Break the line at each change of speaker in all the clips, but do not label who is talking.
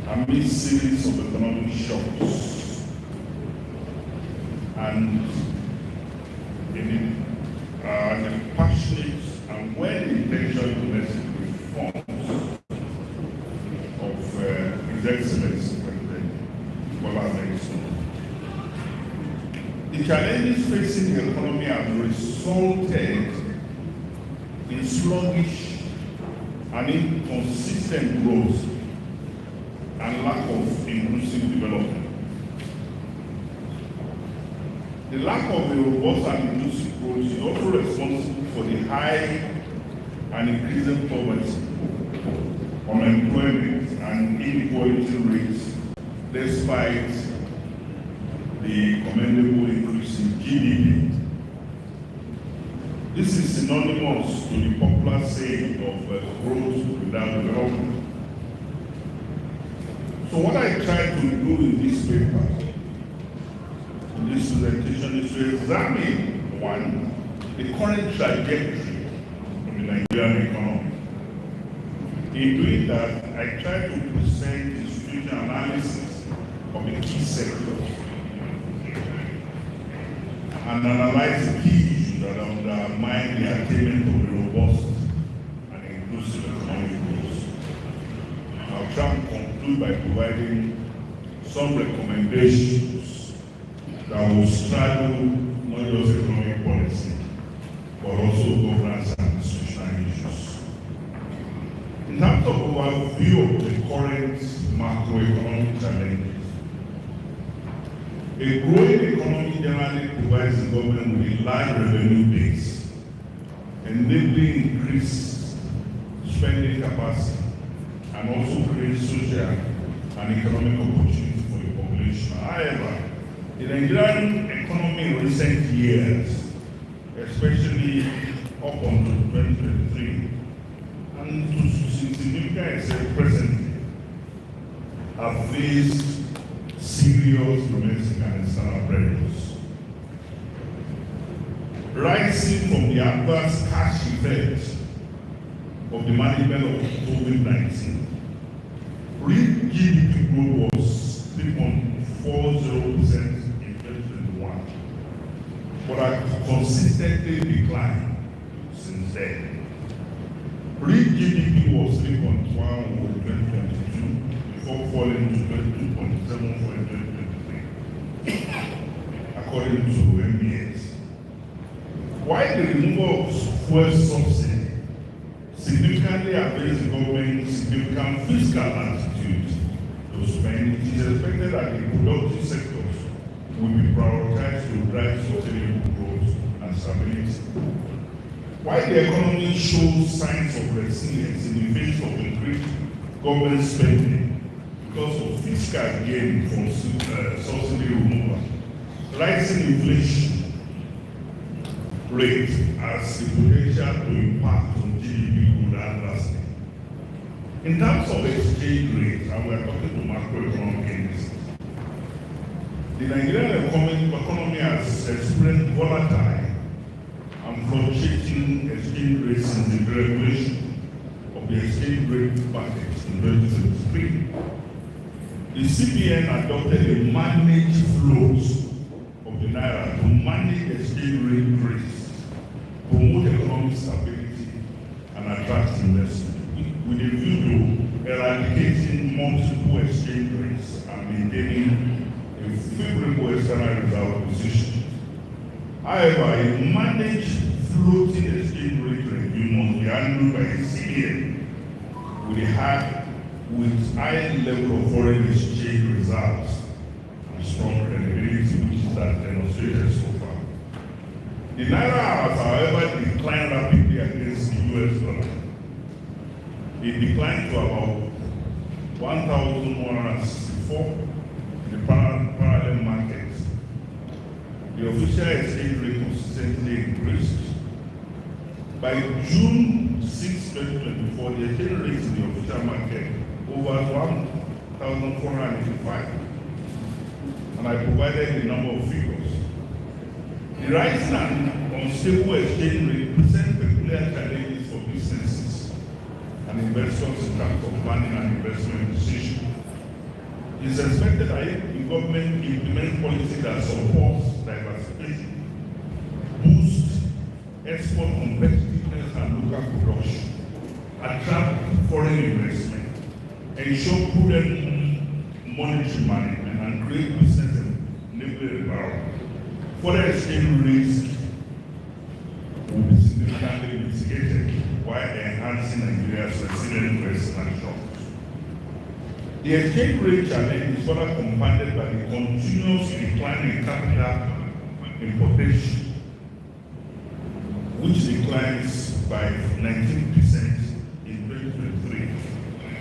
amid series of economic shocks and in the passionate and well-intentioned domestic reforms of His Excellency President Bola Ahmed Tinubu. The challenges facing the economy have resulted in sluggish and inconsistent growth and lack of inclusive development. The lack of a robust and inclusive growth is also responsible for the high and increasing poverty, unemployment, and inequality rates, despite the commendable increase in GDP. This is synonymous to the popular saying of growth without development. So what I try to do in this paper, in this presentation, is to examine, one, the current trajectory of the Nigerian economy. In doing that, I try to present the situation analysis of the key sectors and analyze the key issues that undermine the attainment of a robust and inclusive economic growth. I'll try and conclude by providing some recommendations that will straddle not just economic policy, but also governance and institutional issues. In terms of overview of the current macroeconomic challenges, a growing economy generally provides the government with a large revenue base, enabling increased spending capacity, and also create social and economic opportunities for the population. However, the Nigerian economy in recent years, especially up until 2023, and to significant extent presently, have faced serious domestic and external pressures. Rising from the adverse cash effects of the management of COVID-19, real GDP growth was 3.40% in 2021, but has consistently declined since then. Real GDP was 3.1 in 2022 before falling to 22.74 in 2023, according to MBS. While the removal of fuel subsidy significantly avails the government significant fiscal latitude to spend, it is expected that the productive sectors will be prioritized to drive sustainable growth and stability. While the economy shows signs of resilience in the face of increased government spending because of fiscal gain from subsidy removal, rising inflation rate has the potential to impact on GDP growth adversely. In terms of exchange rate, and we are talking to macroeconomic indices, the Nigerian economy has experienced volatile and fluctuating exchange rates since the deregulation of the exchange rate market in 2023. The CBN adopted a managed flows of the naira to manage exchange rate risks, promote economic stability, and attract investment, with a view to eradicating multiple exchange rates and maintaining a favorable external reserve position. However, a managed floating exchange rate review must be handled by the CBN with high level of foreign exchange reserves and strong credibility, which is that demonstrated so far. The naira has, however, declined rapidly against the US dollar. It declined to about 1,164 in the parallel markets. The official exchange rate consistently increased. By June 6, 2024, the exchange rate in the official market over 1,485, and I provided the number of figures. The rising and unstable exchange rate presents peculiar challenges for businesses and investors in terms of planning and investment decisions. It is expected that if the government implements policy that supports diversification, boosts export competitiveness and local production, attract foreign investment, ensure prudent monetary management, and create business enabling environment, further exchange risk will be significantly mitigated while enhancing Nigeria's resilient investment shocks. The exchange rate challenge is further compounded by the continuous decline in capital importation, which declines by 19% in 2023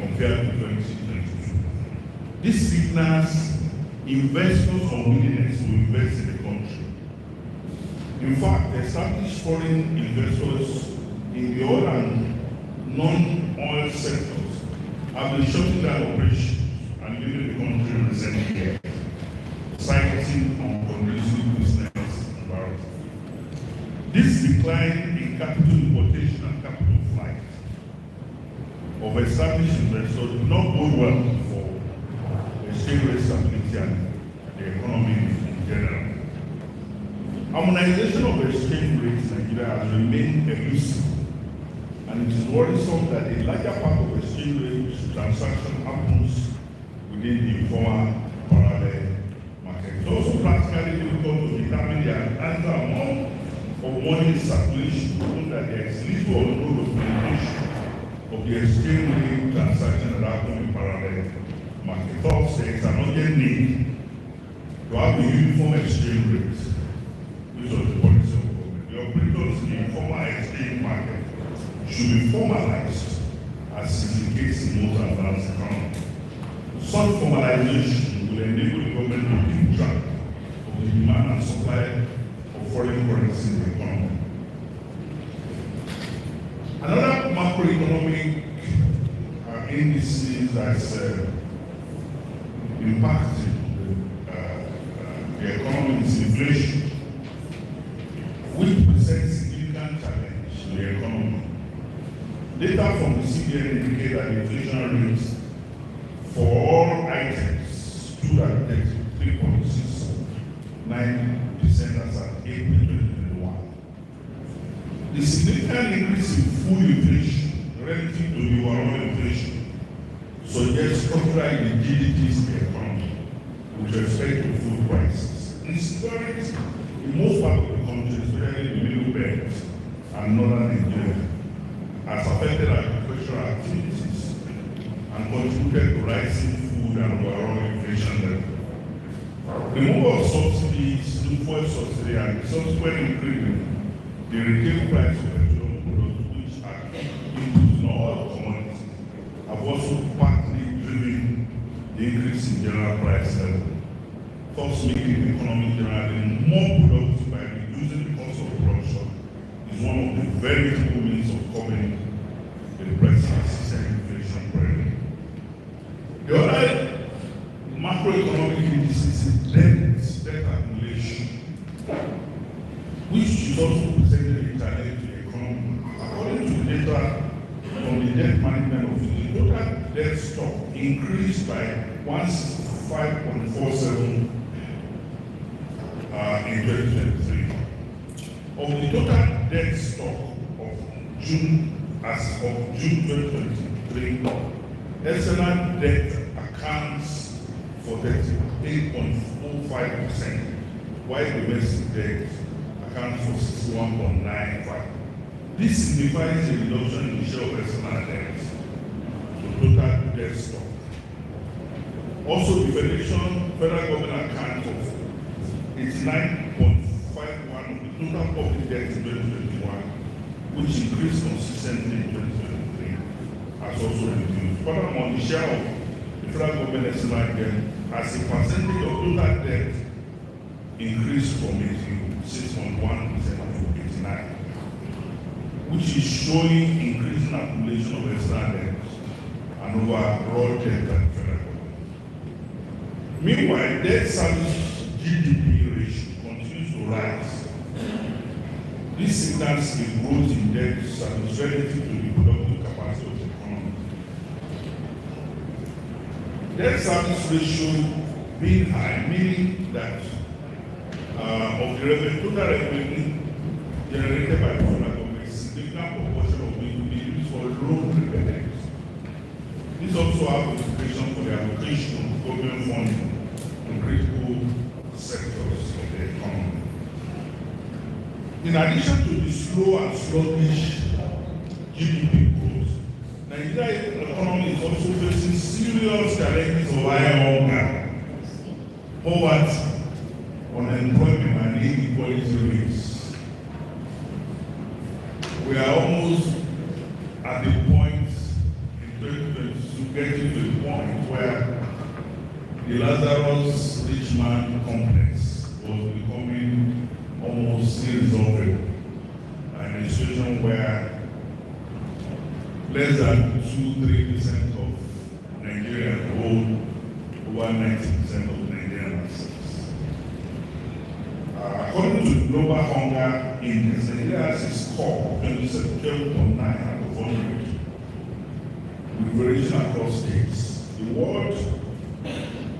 compared to 2022. This signals investors' unwillingness to invest in the country. In fact, established foreign investors in the oil and non-oil sectors have been shutting down operations and leaving the country in recent years, citing unconducive business environment. This decline in capital importation and capital flight of established investors do not bode well for exchange rate stability and the economy in general. Harmonization of exchange rates in Nigeria has remained elusive, and it is worrisome that a larger part of exchange rate transaction happens within the informal parallel market. It's also practically difficult to determine the actual amount of money in circulation, given that there is little or no documentation of the exchange rate transaction that happen in parallel market. Thus, there is an urgent need to have a uniform exchange rate. This was the policy of government. The operators in the informal exchange market should be formalized, as is the case in most advanced economies. Such formalization will enable the government to keep track of the demand and supply of foreign currency in the economy. Another macroeconomic indices that's impacting the economy is inflation, which presents significant challenge to the economy. Data from the CBN indicate that the inflation rates for all items stood at 3.69% as at April 2021. The significant increase in food inflation relative to the overall inflation suggests structural rigidities in the economy with respect to food prices. Insecurity in most parts of the country, especially the middle belt and northern Nigeria, has affected agricultural activities and contributed to rising food and overall inflation level. Removal of subsidies, fuel subsidy, and the subsequent increase in the retail price of petroleum products, which are inputs in all commodities, have also partly driven the increase in general price level, thus making the economy generally more productive by reducing the cost of production is one of the very few means of curbing the present systemic inflation pressure. The other macroeconomic indices is debt accumulation, which is also presented a challenge to the economy. According to the data from the debt management office, the total debt stock increased by 165.47 in 2023. Of the total debt stock of June, as of June 2023, external debt accounts for 38.45%, while domestic debt accounts for 61.95%. This signifies a reduction in the share of external debt to total debt stock. Also, the federal government accounts for 89.51% of the total public debt in 2021, which increased consistently in 2023, has also reduced. Furthermore, the share of the federal government external debt as a percentage of total debt increased from 86.1% to 89%, which is showing increasing accumulation of external debt and overall debt at the federal government. Meanwhile, debt service GDP ratio continues to rise. This signals a growth in debt service relative to the productive capacity of the economy. debt service ratio being high, meaning that of the revenue, total revenue generated by the federal government, a significant proportion of it will be used for loan repayments. This also has implications for the allocation of government funding in critical sectors of the economy. In addition to the slow and sluggish GDP growth, Nigeria's economy is also facing serious challenges of high hunger, poverty, unemployment, and inequality rates. We are almost at the point in 2022 getting to the point where the Lazarus rich man complex was becoming almost irresolvable, and a situation where less than 2-3% of Nigerians hold over 90% of Nigerian assets. According to the Global Hunger Index, Nigeria has a score of 27.9 out of 100, with variation across states. The World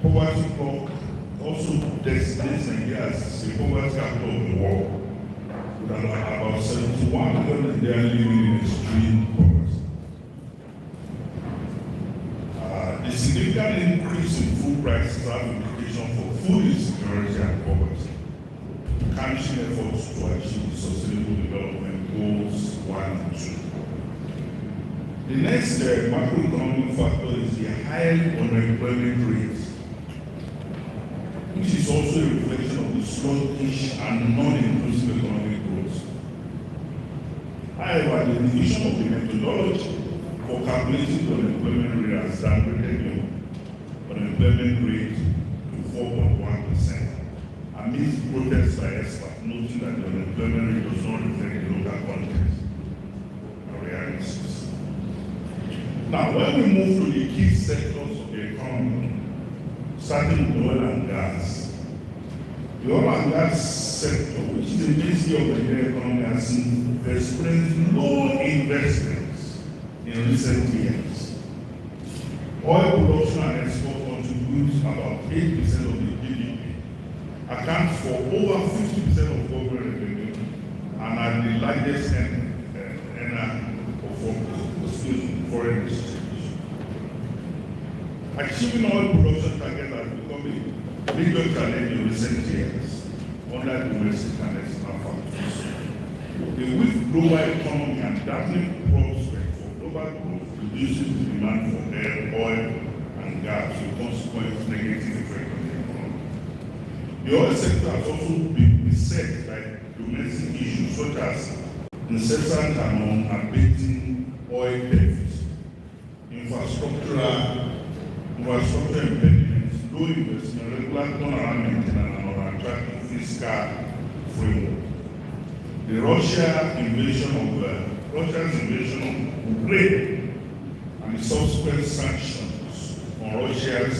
Poverty Clock also designates Nigeria as the poverty capital of the world, with about 71 million Nigerians living in extreme poverty. The significant increase in food prices has implications for food insecurity and poverty, canceling efforts to achieve the Sustainable Development Goals 1 and 2. The next macroeconomic factor is the high unemployment rate, which is also a reflection of the sluggish and non-inclusive economic growth. However, the division of the methodology for calculating the unemployment rate has downgraded the unemployment rate to 4.1%, amidst protests by experts noting that the unemployment rate does not reflect the local context and realities. Now, when we move to the key sectors of the economy, starting with oil and gas, the oil and gas sector, which is the mainstay of the Nigerian economy, has experienced low investments in recent years. Oil production and export contributes about 8% of the GDP, accounts for over 50% of government revenue, and are the largest earner of foreign exchange. Achieving oil production targets has become a major challenge in recent years under domestic and external factors. The weak global economy and dampening prospects for global growth reduces the demand for oil and gas, with consequent negative effect on the economy. The oil sector has also been beset by domestic issues such as incessant and unabating oil theft, infrastructure impediments, low investment, regular turnaround maintenance, and unattractive fiscal framework. The Russia's invasion of Ukraine and the subsequent sanctions on Russia's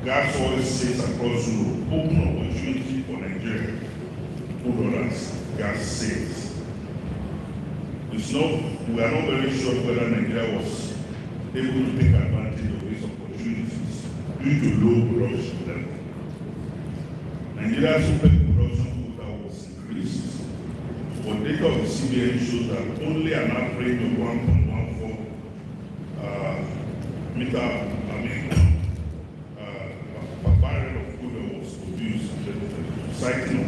gas oil sales across Europe open opportunity for Nigeria $2 gas sales. We are not very sure whether Nigeria was able to take advantage of these opportunities due to low production level. Nigeria's open production quota was increased, but data of the CBN shows that only an average of 1.14 per barrel of crude oil was produced, citing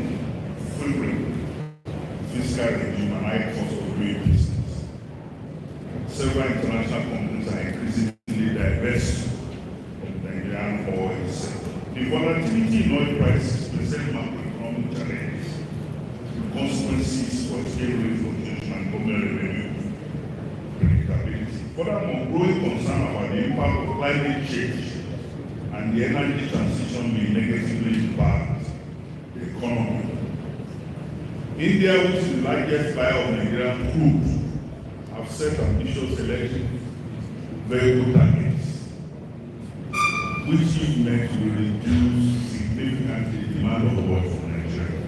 favorable fiscal regime and high cost of doing business. Several international companies are increasingly divest from the Nigerian oil sector. The volatility in oil prices present macroeconomic challenges, with consequences for exchange rate fluctuation and government revenue predictability. Furthermore, growing concern about the impact of climate change and the energy transition may negatively impact the economy. India, which is the largest buyer of Nigerian crude, have set ambitious electric vehicle targets, which if met will reduce significantly the demand of oil from Nigeria.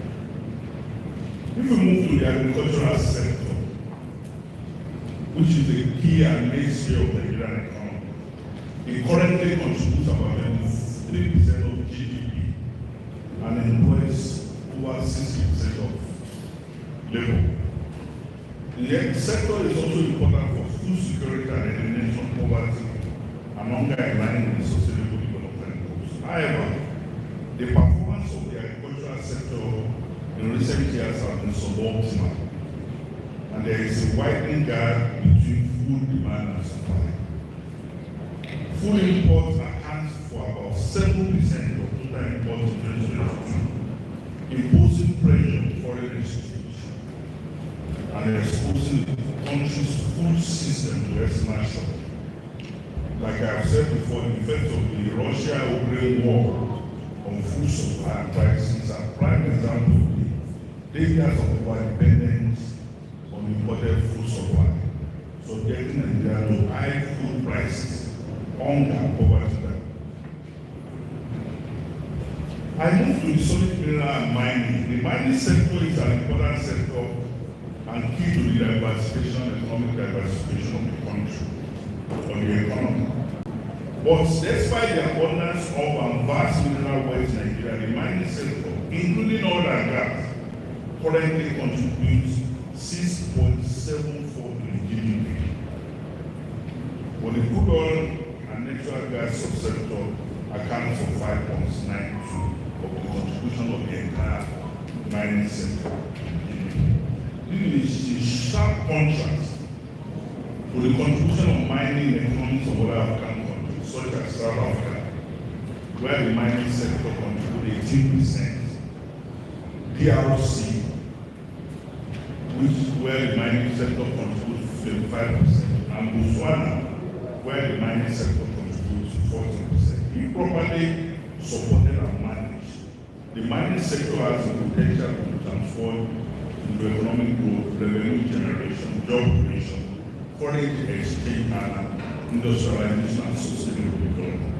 If we move to the agricultural sector, which is the key and mainstay of the Nigerian economy, It currently contributes about 3% of GDP and employs over 60% of labor. The sector is also important for food security and elimination of poverty and hunger in line with sustainable development goals. However, the performance of the agricultural sector in recent years has been suboptimal, and there is a widening gap between food demand and supply. Food imports account for about 7% of total imports in 2022, imposing pressure on foreign exchange and exposing the country's food system to external shock. Like I have said before, the effects of the Russia-Ukraine war on food supply and prices are prime example of the dangers of our dependence on imported food supply, subjecting Nigeria to high food prices, hunger, and poverty. I move to the solid mineral and mining. The mining sector is an important sector and key to the diversification, economic diversification of the country, of the economy. But despite the abundance of and vast mineral wealth in Nigeria, the mining sector, including oil and gas, currently contributes 6.74% to the GDP. But the crude oil and natural gas subsector accounts for 5.92% of the contribution of the entire mining sector. This is a sharp contrast to the contribution of mining in economies of other African countries, such as South Africa, where the mining sector contributes 18%, DRC, where the mining sector contributes 25%, and Botswana, where the mining sector contributes 14%. If properly supported and managed, the mining sector has the potential to transform into economic growth, revenue generation, job creation, foreign exchange, and industrialization and sustainable development.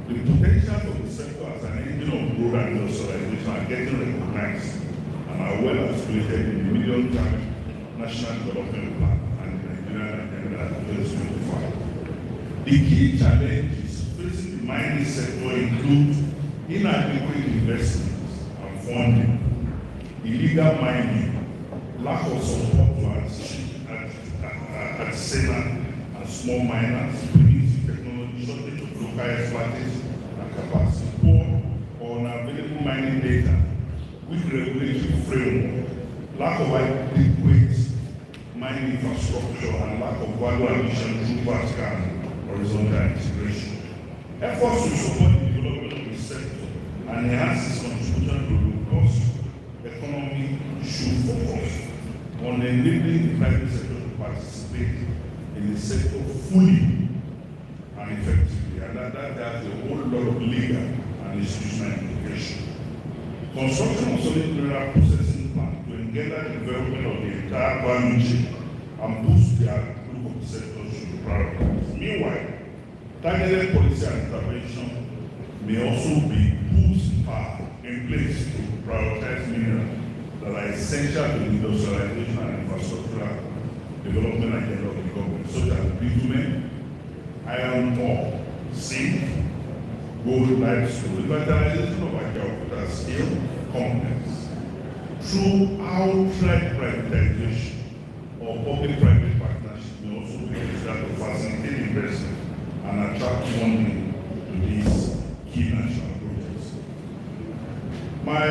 The potential of the sector as an engine of growth and industrialization are getting recognized and are well articulated in the medium-term National Development Plan and the Nigerian Agenda 2025. The key challenges facing the mining sector include inadequate investments and funding, illegal mining, lack of support to artisanal and small miners, limited technology, shortage of local expertise and capacity, poor or unavailable mining data, weak regulatory framework, lack of adequate mining infrastructure, and lack of value addition through vertical and horizontal integration. Efforts to support the development of the sector and enhance its contribution to the robust economy should focus on enabling the private sector to participate in the sector fully and effectively, and that has a whole lot of legal and institutional implications. Construction of solid mineral processing plant to engender the development of the entire value chain and boost the outlook of the sector should be prioritized. Meanwhile, targeted policy and intervention may also be put in place to prioritize minerals that are essential to the industrialization and infrastructural development agenda of the government, such as bitumen, iron ore, zinc, gold, limestone, revitalization of agricultural scale companies through outright privatization or public-private partnership may also be considered to facilitate investment and attract funding to these key national projects. My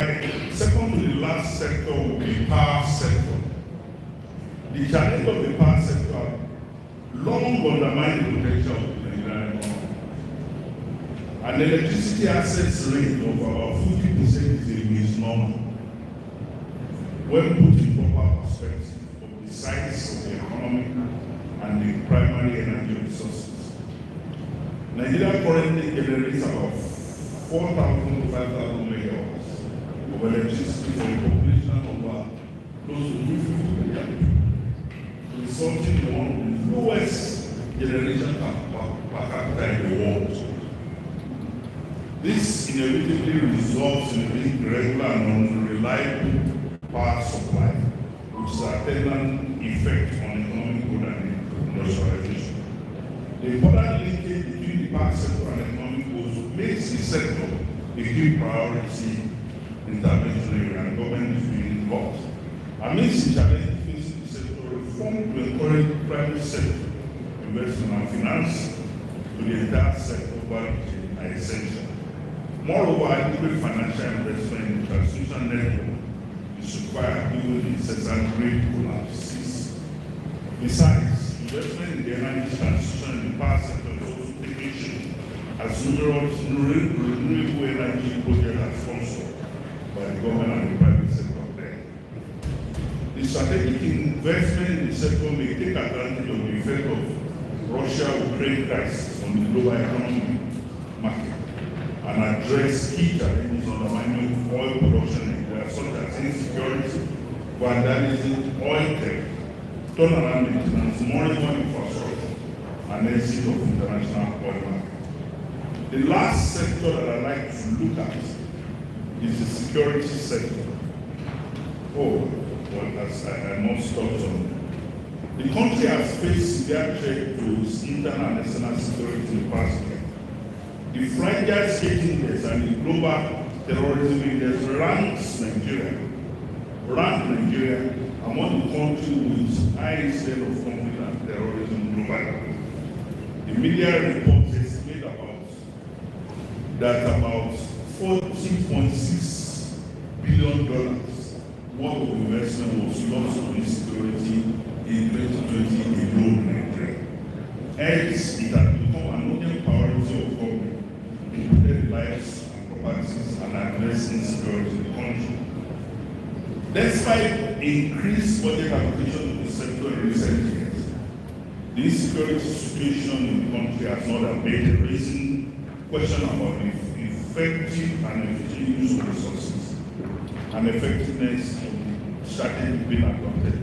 second to the last sector will be power sector. The challenge of the power sector long undermined the potential of the Nigerian economy. An electricity access rate of about 50% is a misnomer when put in proper perspective of the size of the economy and the primary energy resources. Nigeria currently generates about 4,000 to 5,000 megawatts of electricity for a population of close to 250 million, resulting in one of the lowest generation per capita in the world. This inevitably results in irregular and unreliable power supply, which is a attendant effect on economic growth and industrialization. The important linkage between the power sector and economic goals makes the sector a key priority intervention area, and government is being involved. Amidst the challenges facing the sector, reform to encourage private sector investment and finance to the entire sector value chain are essential. Moreover, adequate financial investment in transmission network is required given the incessant grid collapses. Besides, investment in the energy transition in the power sector is also taking shape as numerous renewable energy projects are sponsored by the government and the private sector there. The strategic investment in the sector may take advantage of the effect of Russia-Ukraine crisis on the global economic market and address key challenges undermining oil production in Nigeria, such as insecurity, vandalism, oil theft, turnaround maintenance, monitoring infrastructure, and exit of international oil market. The last sector that I'd like to look at is the security sector. I must touch on. The country has faced severe threat to its internal and external security in the past year. The fragile state index and the global terrorism index ranks Nigeria among the countries with high incidence of conflict and terrorism globally. The media reports estimate that about $14.6 billion worth of investment was lost to insecurity in 2020 alone in Nigeria. Hence, it has become an urgent priority of government to protect the lives and properties and address insecurity in the country. Despite increased budget allocation to the sector in recent years, the insecurity situation in the country has not abated, raising questions about the effective and efficient use of resources and effectiveness of the strategy being adopted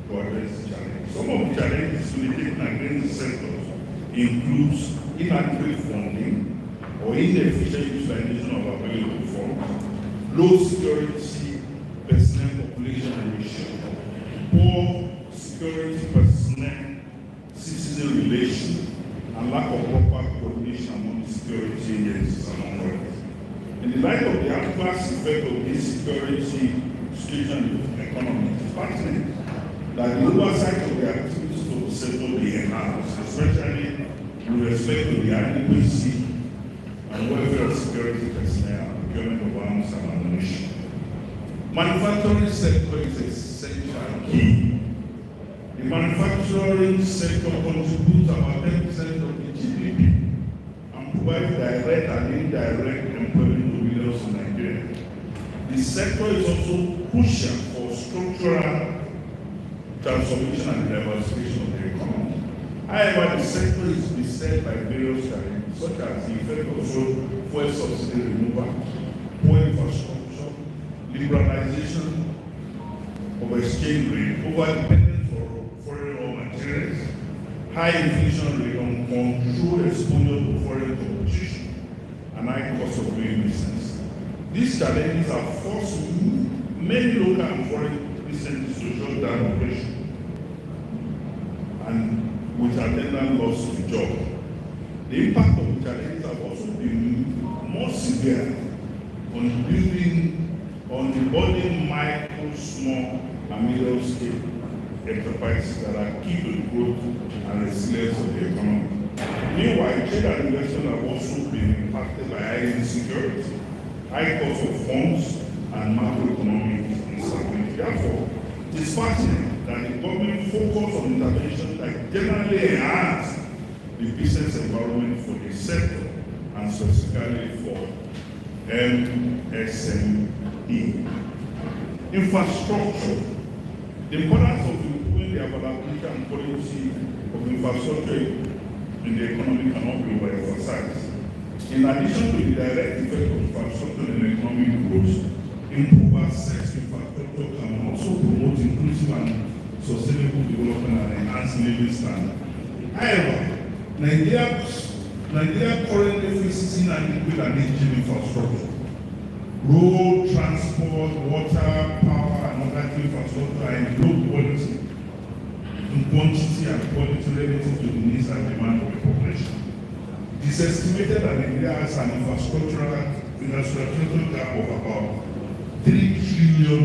to address the challenge. Some of the challenges to be taken against the sector includes inadequate funding or inefficient utilization of available funds, low security personnel population ratio, poor security personnel citizen relations, and lack of proper coordination among the security agencies among others. In the light of the adverse effect of this security situation in the economy, it is pertinent that the oversight of the activities of the sector be enhanced, especially with respect to the adequacy and welfare of security personnel and procurement of arms and ammunition. Manufacturing sector is essential and key. The manufacturing sector contributes about 10% of the GDP and provides direct and indirect employment to millions in Nigeria. The sector is also crucial for structural transformation and diversification of the economy. However, the sector is beset by various challenges, such as the effect of fuel subsidy removal, poor infrastructure, liberalization of exchange rate, over-dependence on foreign raw materials, high inflation rate, uncontrolled exposure to foreign competition, and high cost of doing business. These challenges have forced many local and foreign businesses to shut down operations and with attendant loss of job. The impact of the challenges have also been more severe on the budding micro, small, and medium-scale enterprises that are key to the growth and resilience of the economy. Meanwhile, trade and investment have also been impacted by high insecurity, high cost of funds, and macroeconomic instability. Therefore, it is pertinent that the government focus on interventions that generally enhance the business environment for the sector and specifically for MSME. Infrastructure. The importance of improving the availability and quality of infrastructure in the economy cannot be overemphasized. In addition to the direct effect of infrastructure in economic growth, improved access to infrastructure can also promote inclusive and sustainable development and enhance living standards. However, Nigeria currently faces inadequate and aging infrastructure. Road, transport, water, power, and other infrastructure are in low quality, in quantity and quality relative to the needs and demand of the population. It is estimated that Nigeria has an infrastructural gap of about $3 trillion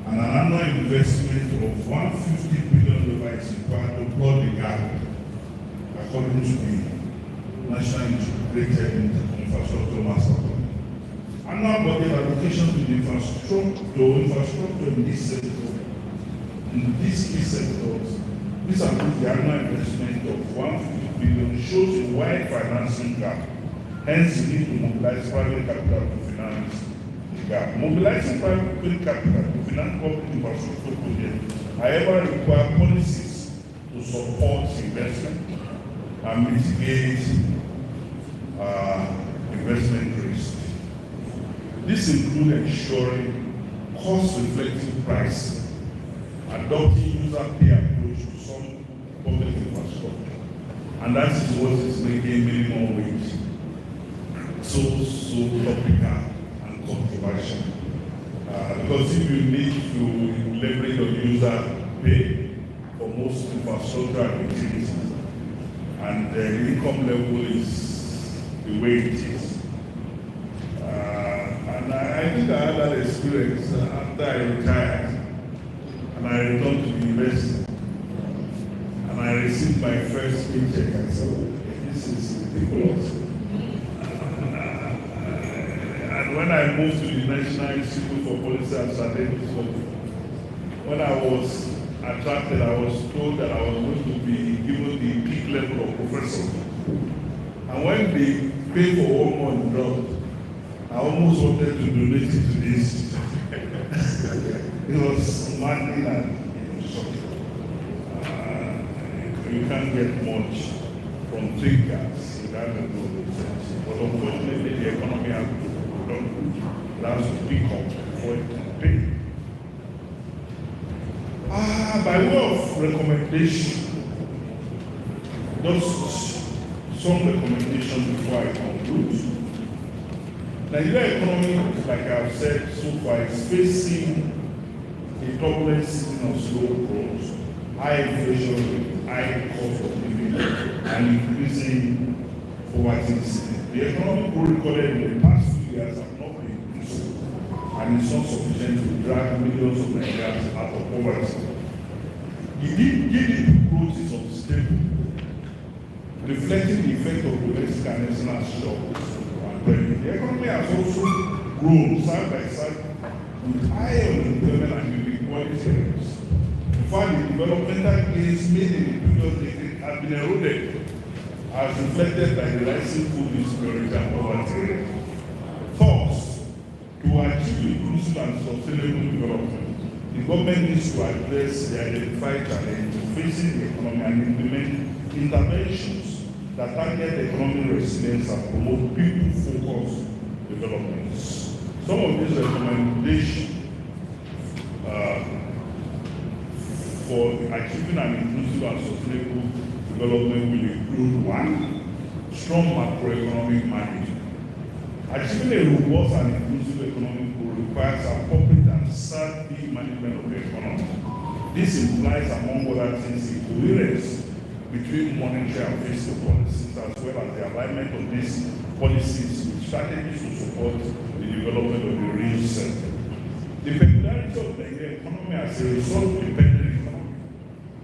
and an annual investment of $150 billion is required to plug the gap, according to the National Integrated Infrastructure Master Plan. Annual budget allocation to the infrastructure in this sector, in these key sectors, this includes the annual investment of $150 billion, shows a wide financing gap. Hence, we need to mobilize private capital to finance the gap. Mobilizing private capital to finance public infrastructure projects, however, require policies to support investment and mitigate investment risk. This includes ensuring cost-reflective pricing, adopting user-pay approach to some public infrastructure, and that is what is making minimum wage so topical and controversial. Because if you need to leverage your user pay for most infrastructure activities, and the income level is the way it is. And I think I had that experience after I retired, and I returned to the university, and I received my first paycheck. I said, okay, this is ridiculous. And when I moved to the National Institute for Policy and Strategic Studies, when I was attracted, I was told that I was going to be given the peak level of professor. And when they paid for 1 month job, I almost wanted to donate it to the institute. It was maddening and shocking. You can't get much from thinkers in that level of research. But unfortunately, the economy has to pick up before it can pay. By way of recommendation, just some recommendations before I conclude. Nigeria economy, like I've said so far, is facing a turbulent season of slow growth, high inflation rate, high cost of living, and increasing poverty. The economic growth recorded in the past few years have not been increasing, and it's not sufficient to drag millions of Nigerians out of poverty. The GDP growth is unstable, reflecting the effect of domestic and external shocks. The economy has also grown side by side with high unemployment and inequality rates. In fact, the developmental gains made in the previous decade have been eroded, as reflected by the rising food insecurity and poverty rate. Thus, to achieve inclusive and sustainable development, the government needs to address the identified challenges facing the economy and implement interventions that target economic resilience and promote people-focused developments. Some of these recommendations for achieving an inclusive and sustainable development will include: 1, strong macroeconomic management. Achieving a robust and inclusive economic growth requires appropriate and sound management of the economy. This implies, among other things, a coherence between monetary and fiscal policies, as well as the alignment of these policies with strategies to support the development of the real sector. The peculiarity of the economy as a resource-dependent economy,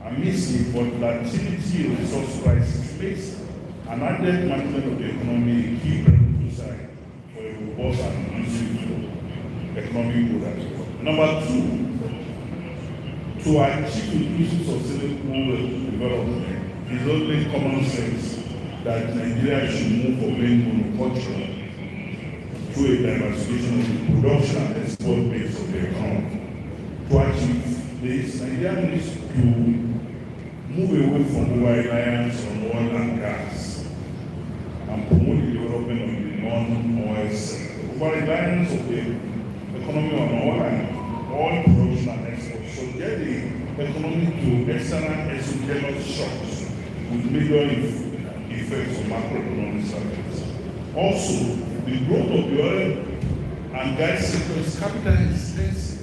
amidst the volatility of resource prices, makes an adequate management of the economy a key prerequisite for a robust and inclusive economic growth. Number 2, to achieve inclusive sustainable development, it's only common sense that Nigeria should move from being monocultural to a diversification of the production and export base of the economy. To achieve this, Nigeria needs to move away from over-reliance on oil and gas and promote the development of the non-oil sector. Over-reliance of the economy on oil and oil production and export should get the economy to external exogenous shocks with major effects on macroeconomic strategies. Also, the growth of the oil and gas sector is capital intensive,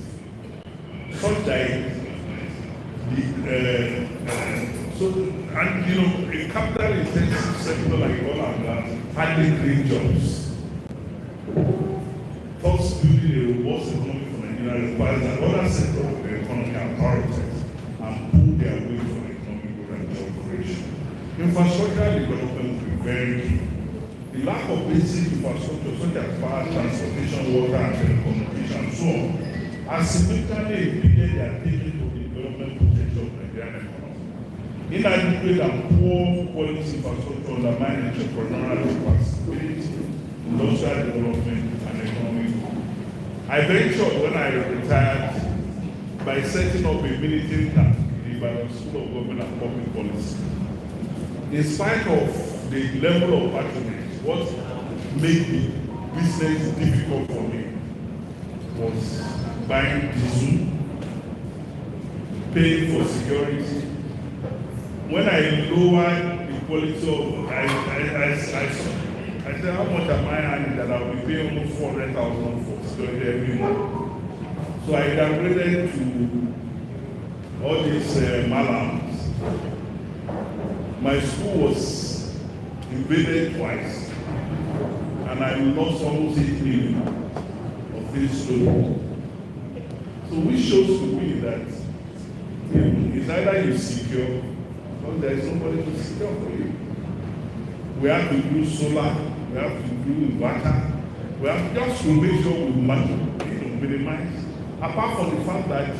such that And you know, a capital intensive sector like oil and gas hardly create jobs. Thus, building a robust economy for Nigeria requires that other sectors of the economy are prioritized and pull their weight for economic growth and job creation. Infrastructural development will be very key. The lack of basic infrastructure such as power, transportation, water, and telecommunication, and so on, has significantly impeded the attainment of the development potential of the Nigerian economy. Inadequate and poor quality infrastructure undermine entrepreneurial capacity, industrial development, and economic growth. I ventured when I retired by setting up a military camp by the School of Government and Public Policy. In spite of the level of patronage, what made the business difficult for me was buying diesel, paying for security. When I lowered the quality of, I said, how much am I earning that I will be paying almost 400,000 for security every month? So I downgraded to all these malams. My school was invaded twice, and I lost almost 8 million of this students. So which shows to me that it's either you secure, or there is nobody to secure for you. We have to use solar, we have to do inverter, we have just to make sure we minimize. Apart from the fact that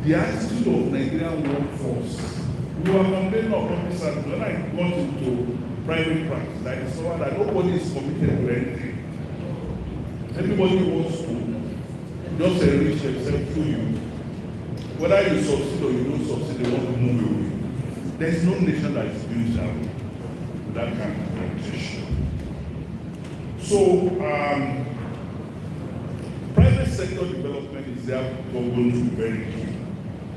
the attitude of Nigerian workforce, we were complaining of public service. When I got into private practice, I discovered that nobody is committed to anything. Everybody wants to just enrich themselves through you. Whether you succeed or you don't succeed, they want to move away. There is no nation that is built with that kind of reputation. So, private sector development is therefore going to be very key.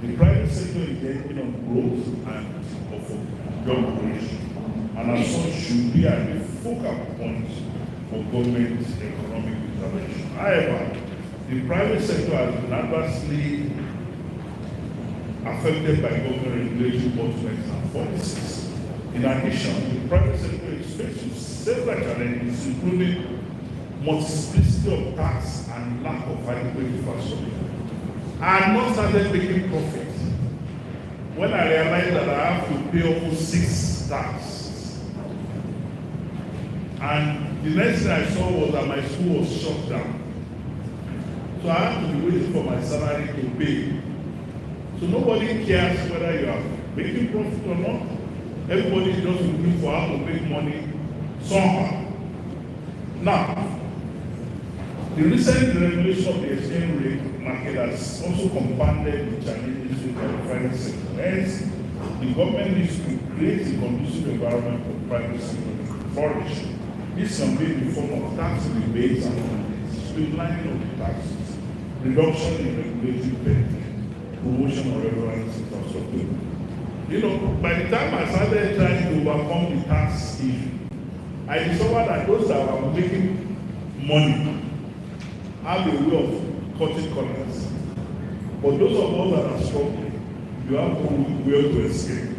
The private sector is the engine of growth and of job creation, and as such should be at the focal point for government economic intervention. However, the private sector has been adversely affected by government regulatory bottlenecks and policies. In addition, the private sector is faced with several challenges, including multiplicity of tax and lack of adequate infrastructure. I had not started making profit when I realized that I have to pay almost 6 taxes. And the next thing I saw was that my school was shut down. So I have to be waiting for my salary to pay. So nobody cares whether you are making profit or not. Everybody is just looking for how to make money somehow. Now, the recent regulation of the exchange rate market has also compounded the challenges with the private sector. Hence, the government needs to create a conducive environment for private sector to flourish. This can be in the form of tax rebates and streamlining of the taxes, reduction in regulatory benefit, promotion of relevant infrastructure. You know, by the time I started trying to overcome the tax issue, I discovered that those that were making money have a way of cutting corners. But those of us that are struggling, you have no way to escape.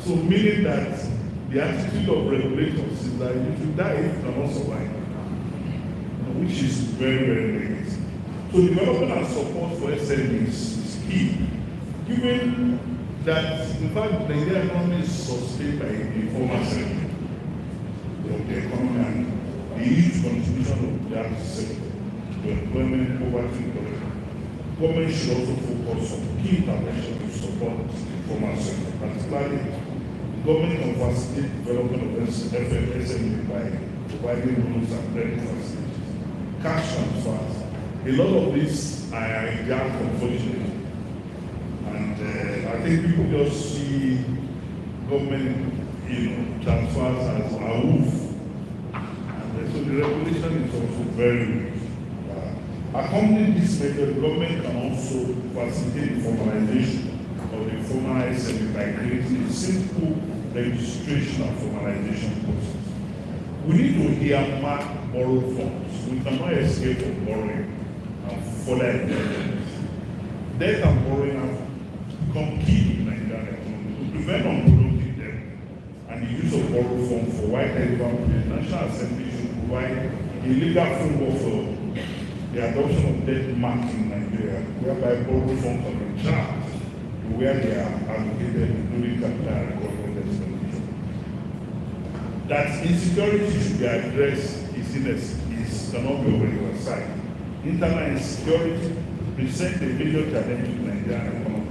So meaning that the attitude of regulators is that you should die if you cannot survive, which is very, very negative. So development and support for SMEs is key, given that in fact the Nigerian economy is sustained by the informal sector of the economy and the huge contribution of that sector to employment, poverty, reduction. Government should also focus on key intervention to support the informal sector, particularly the government can facilitate development of SME by providing loans and credit facilities, cash transfers. A lot of these are hijacked, unfortunately. And I think people just see government, transfers as a roof. And so the regulation is also very weak. Accompanying this measure, the government can also facilitate the formalization of the formal SME by creating a simple registration and formalization process. We need to earmark borrowed funds. We cannot escape from borrowing and further indebtedness. Debt and borrowing have become key in Nigerian economy. prevent unproductive debt and the use of borrowed funds for widely relevant, the National Assembly should provide a legal framework for the adoption of debt marks in Nigeria, whereby borrowed funds are recharged to where they are allocated, including capital and corporate expenditure. That insecurity should be addressed cannot be overemphasized. Internal insecurity presents a major challenge to the Nigerian economy.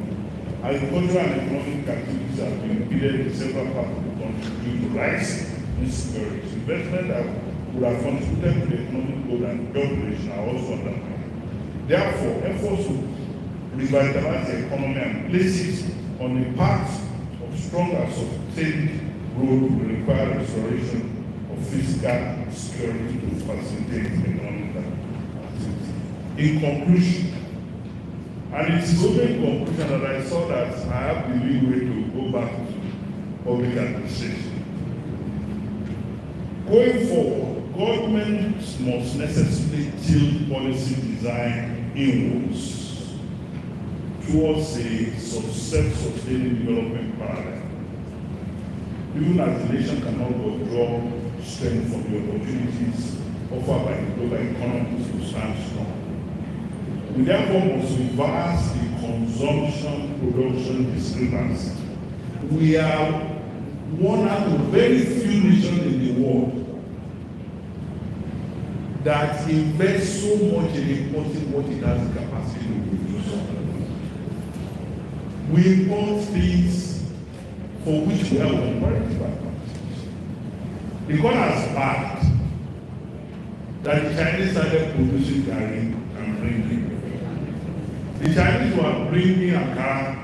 Agricultural and economic activities have been impeded in several parts of the country due to rising insecurity. Investment that would have contributed to the economic growth and job creation are also undermined. Therefore, efforts to revitalize the economy and place it on a path of strong and sustained growth will require restoration of physical security to facilitate economic activity. In conclusion, and it is only in conclusion that I saw that I have the leeway to go back to public administration. Going forward, governments must necessarily tilt policy design inwards towards a self-sustaining development paradigm. Even as the nation cannot withdraw strength from the opportunities offered by the global economy to stand strong. We therefore must reverse the consumption-production discrepancy. We are one out of very few nations in the world that invest so much in importing what it has the capacity to produce. We import things for which we have comparative advantage. The God has backed that the Chinese started producing garri and bringing. The Chinese were bringing akara.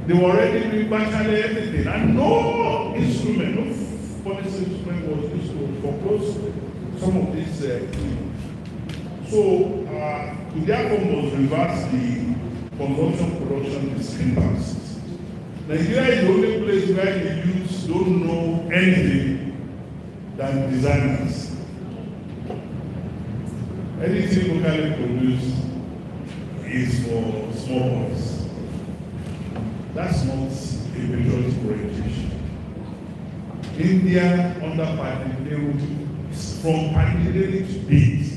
They were already doing virtually everything, and no instrument, no policy instrument was used to foreclose some of these things. So, we therefore must reverse the consumption-production discrepancies. Nigeria is the only place where the youths don't know anything than designers. Anything locally produced is for small boys. That's not a patriotic orientation. India under Pandit-Nehru, from Pandit-Nehru to date,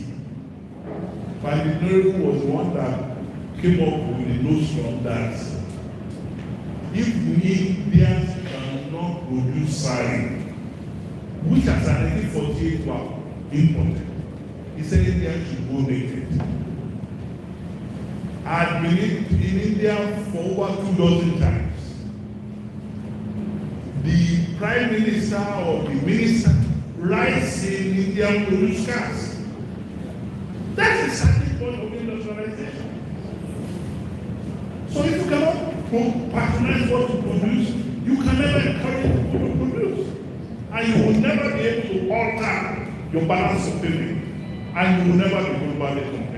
Pandit-Nehru was the one that came up with the notion that if the Indians cannot produce sari, which as an 1948 were imported, he said India should go naked. I had been in India for over 2 times. The Prime Minister or the Minister writes in Indian produced cars. That's the starting point of industrialization. So if you cannot patronize what you produce, you can never encourage people to produce. And you will never be able to alter your balance of payment. And you will never be globally competitive.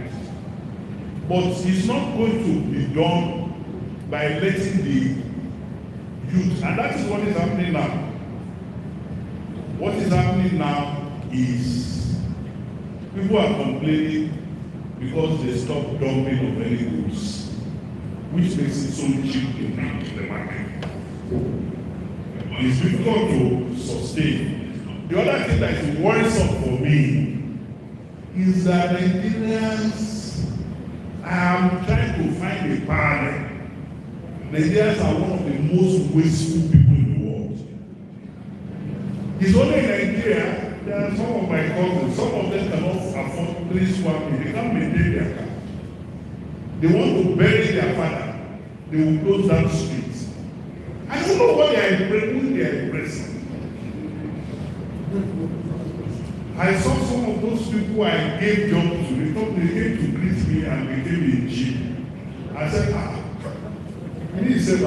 But it's not going to be done by letting the youth, and that is what is happening now. What is happening now is people are complaining because they stop dumping of any goods, which makes it so cheap to bring to the market. It's difficult to sustain. The other thing that is worrisome for me is that Nigerians, I am trying to find a parallel. Nigerians are one of the most wasteful people in the world. It's only in Nigeria, there are some of my cousins, some of them cannot afford 3 square feet, they can't maintain their car. They want to bury their father, they will close down streets. I don't know what they are impressing. I saw some of those people I gave jobs to, because they came to greet me and they gave me a jeep. I said, and he said, I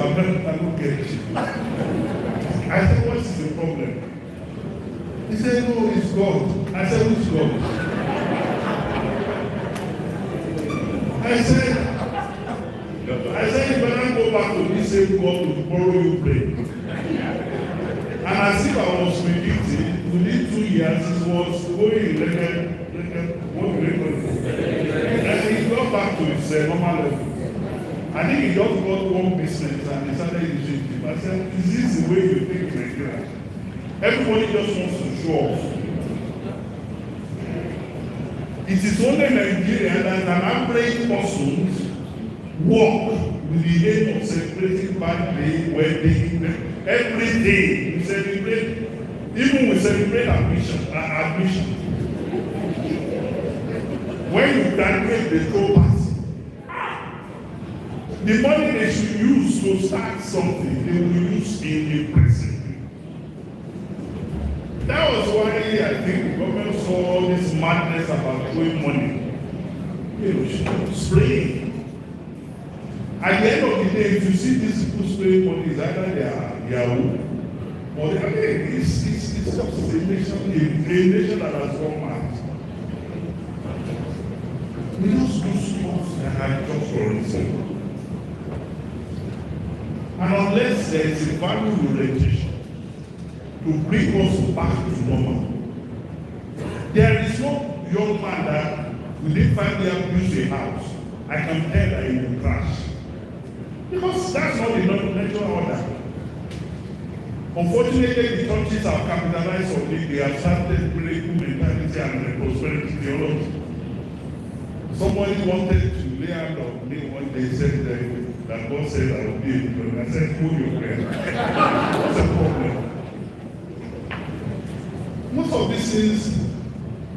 don't get cheap. I said, what is the problem? He said, no, it's God. I said, which God? I said, you better go back to this same God to borrow you bread. And as if I was predicting, within 2 years, it was going what record? And he got back to his normal level. I think he just got one business and he started using it. I said, is this the way you think in Nigeria? Everybody just wants to show off. It is only Nigeria that an average person walk with the aim of celebrating birthday, wedding, every day we celebrate. Even we celebrate admission. When you graduate, they throw party. The money they should use to start something, they will use in the present. That was why I think the government saw this madness about throwing money. You know, spraying. At the end of the day, if you see these people spraying money, it's either they are Yahoo or they are, it's just a nation that has gone mad. We just do stuff that are just for reason. And unless there is a value orientation to bring us back to normal, there is no young man that within 5 years builds a house, I can tell that he will crash. Because that's not the natural order. Unfortunately, the churches have capitalized on it. They have started miracle mentality and prosperity theology. Somebody wanted to lay hand on me one day, said that God said I will be a good. I said, hold your prayer. What's the problem? Most of these things,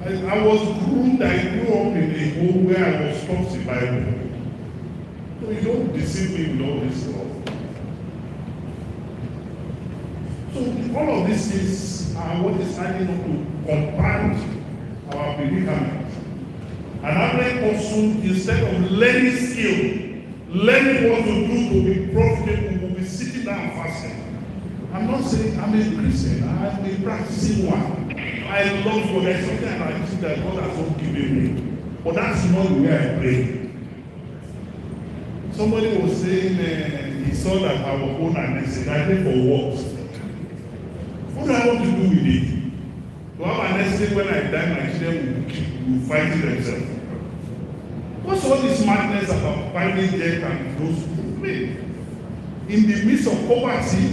I was groomed, I grew up in a home where I was taught the Bible. So you don't deceive me with all this stuff. So all of these things are what is adding up to compound our predicament. An average person, instead of learning skill, learning what to do to be profitable, will be sitting down fasting. I'm not saying I'm a Christian, I'm a practicing one. I love God. There's something I think that God has not given me. But that's not the way I pray. Somebody was saying he saw that I was born and said, I pray for what? What do I want to do with it? To have an estate when I die, my children will fight themselves. What's all this madness about finding death and those who play? In the midst of poverty,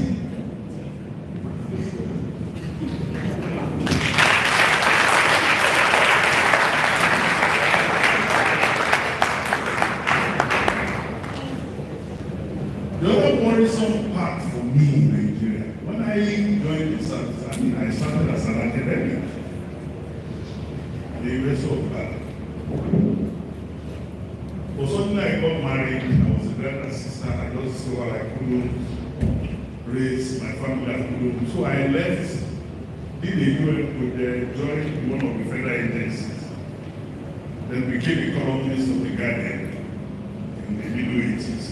the other worrisome part for me in Nigeria, when I joined the service, I started as an academic. The rest of that. For something I got married, I was a brother and sister, I just saw I couldn't raise my family, I couldn't. So I left, did a UN project, joined one of the federal agencies, then became economist of the Guardian in the middle 80s.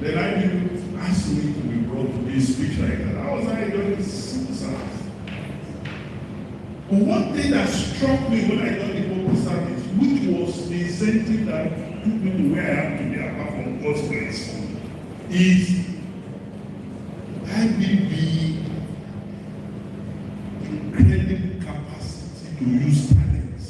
Then I didn't ask me to be brought to be a speech like that. I was like, simple service. But one thing that struck me when I got the public service, which was the incentive that took me to where I am today, apart from God's grace, is I will be incredible capacity to use talents.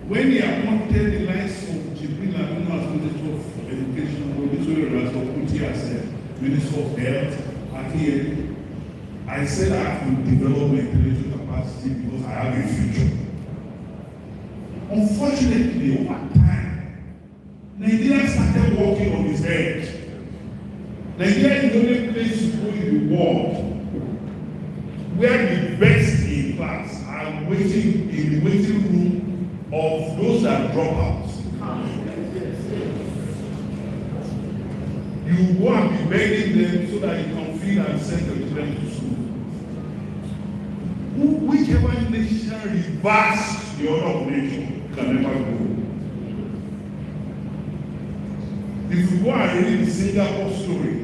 When he appointed the likes of Jibril and as Minister of Education, Minister of Health, I said I have to develop my intellectual capacity because I have a future. Unfortunately, over time, Nigeria started working on his head. Nigeria is the only place to go in the world where the best in class are waiting in the waiting room of those that drop out. You go and be begging them so that you can feed and send your children to school. Whichever nation reverses the order of nation can never go. If you go and read the Singapore story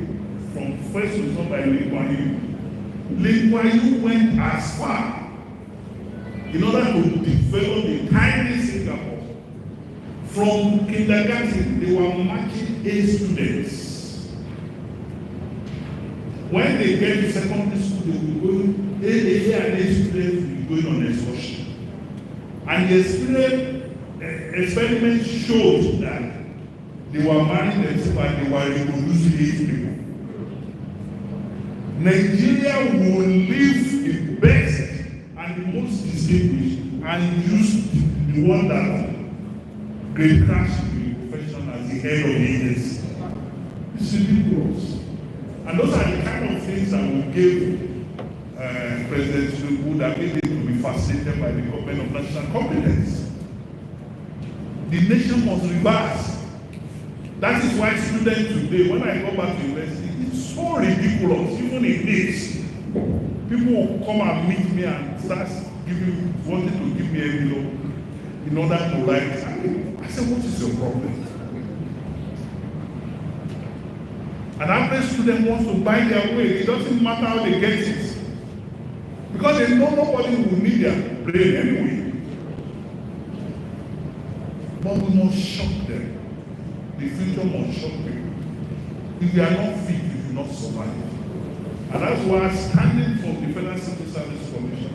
from first to start by Lee Kuan Yew went as far in order to develop the tiny Singapore. From kindergarten, they were marking A students. When they get to secondary school, they will go, A and A students will be going on excursion. And they experience experiments showed that they were marrying themselves and they were reproducing 8 people. Nigeria will leave the best and the most distinguished and use the one that great crash in the profession as the head of the agency. It's ridiculous. And those are the kind of things that will give President Tinubu that made it to be fascinated by the government of national competence. The nation must reverse. That is why students today, when I go back to university, it's so ridiculous, even in this. People will come and meet me and start wanting to give me a envelope in order to write. I said, what is your problem? An average student wants to buy their way. It doesn't matter how they get it. Because they know nobody will need their brain anyway. But we must shock them. The future must shock people. If you are not fit, you will not survive. And that's why standing for the Federal Civil Service Commission,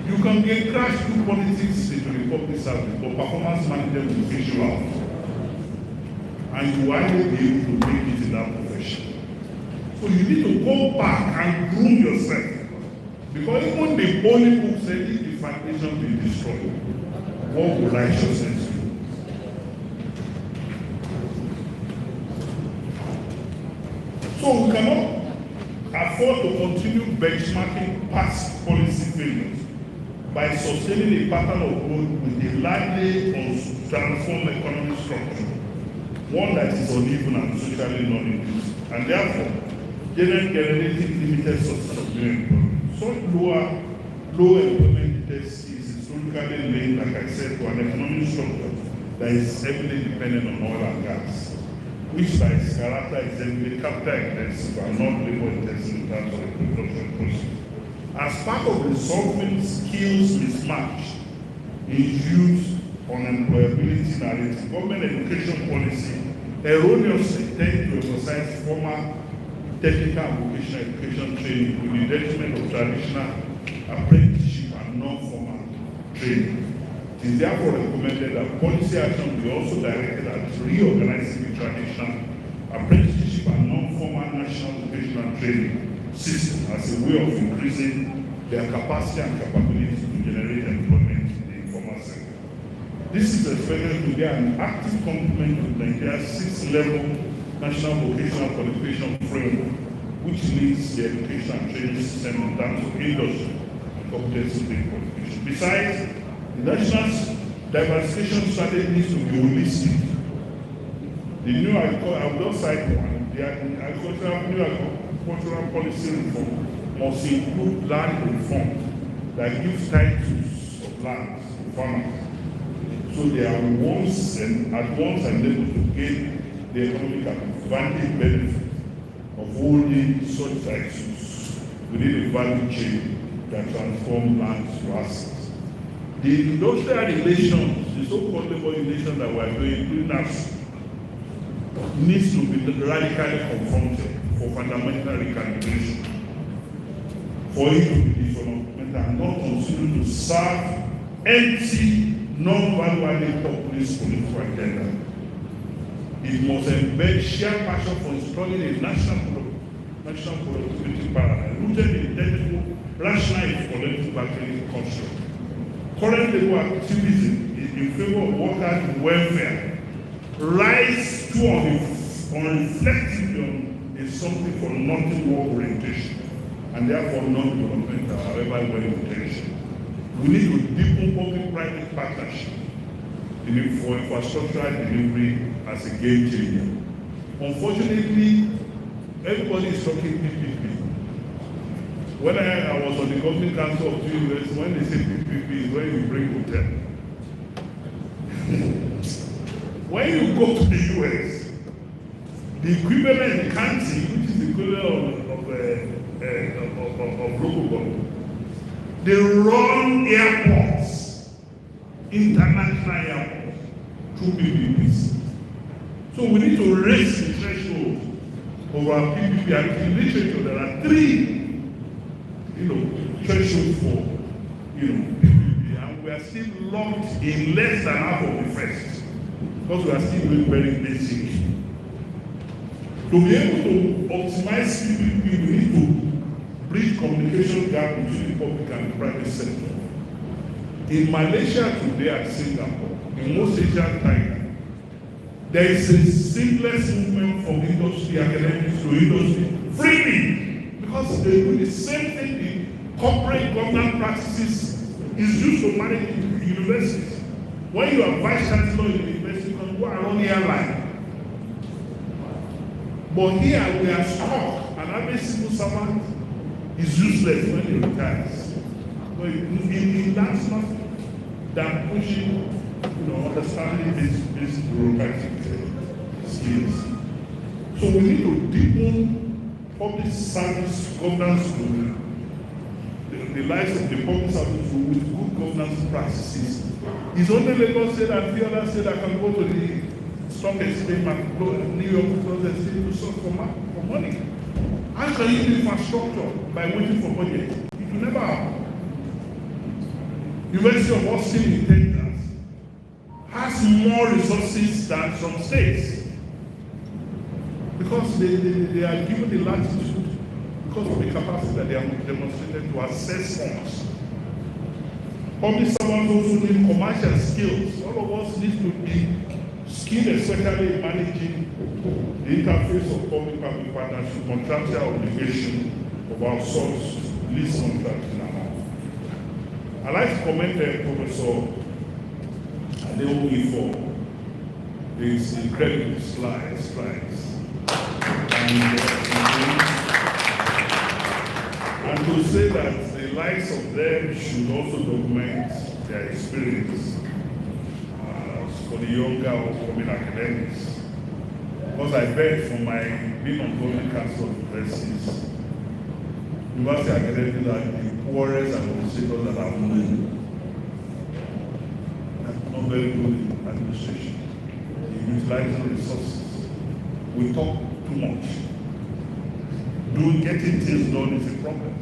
you can get crashed through politics into the public service, but performance management will fish you out. And you will be able to make it in that profession. So you need to go back and groom yourself. Because even the Holy Book said if the foundation be destroyed, what will righteousness do? So we cannot afford to continue benchmarking past policy failures by sustaining a pattern of growth with a lively and transformed economic structure, one that is uneven and socially non-inclusive, and therefore generating limited sources of new employment. Such low employment is historically linked, like I said, to an economic structure that is heavily dependent on oil and gas, which by its character is heavily capital intensive and not labor intensive in terms of the production process. As part of resolving skills mismatch in youth unemployability narrative, government education policy erroneously tend to emphasize formal technical and vocational education training with the detriment of traditional apprenticeship and non-formal training. It is therefore recommended that policy action be also directed at reorganizing the traditional apprenticeship and non-formal national vocational training system as a way of increasing their capacity and capability to generate employment in the informal sector. This is expected to be an active complement to Nigeria's 6th-level National Vocational Qualification Framework, which leads the education and training system in terms of industry and competency-based qualification. Besides, the national diversification strategy needs to be holistic. The new agricultural cite one, the new agricultural policy reform must include land reform that gives titles of land to farmers, so they are at once able to gain the economic advantage benefit of holding such titles within the value chain that transform lands to assets. The industrial relations, the so-called labor relations that we are doing, including us, needs to be radically confronted for fundamental recalibration, for it to be development and not continue to serve empty, non-value-added populist political agenda. It must embed shared passion for installing a national productivity paradigm rooted in technical, rational, collective bargaining construct. Current labor activism is in favor of workers' welfare, rise to unreflectively on a something for nothing work orientation, and therefore non-developmental, however well-intentioned. We need to deepen public-private partnership for infrastructural delivery as a game changer. Unfortunately, everybody is talking PPP. When I was on the governing council of 2 years, when they say PPP is when you bring hotel. When you go to the US, the equivalent in country, which is the equivalent of local government, they run airports, international airports, through PPPs. So we need to raise the threshold of our PPP, and in literature there are 3 thresholds for PPP, and we are still locked in less than half of the first, because we are still doing very basic. To be able to optimize PPP, we need to bridge communication gap between the public and the private sector. In Malaysia today and Singapore, in most Asian countries, there is a seamless movement from industry, academics to industry, freely, because they do the same thing. The corporate governance practices is used to manage universities. When you are vice chancellor in the university, you can go around the airline. But here we are stuck, and every civil servant is useless when he retires. So that's not than pushing, understanding these bureaucratic skills. So we need to deepen public service governance group, the lives of the public service group with good governance practices. It's only Lagos State and the other state that can go to the stock exchange and go to New York Stock Exchange to search for money. How can you do infrastructure by waiting for budget? It will never happen. University of Austin in Texas has more resources than some states because they are given the latitude because of the capacity that they have demonstrated to assess funds. Public servants also need commercial skills. All of us need to be skilled, especially in managing the interface of public-private partnership, contractual obligation of our source, lease contracts in amount. I'd like to commend Professor Adeomi for his incredible slides. And to say that the likes of them should also document their experience for the younger or upcoming academics. Because I bet from my being on government council of universities, university academics are the poorest administrators that I've known. Not very good in administration. In utilizing resources. We talk too much. Getting things done is a problem.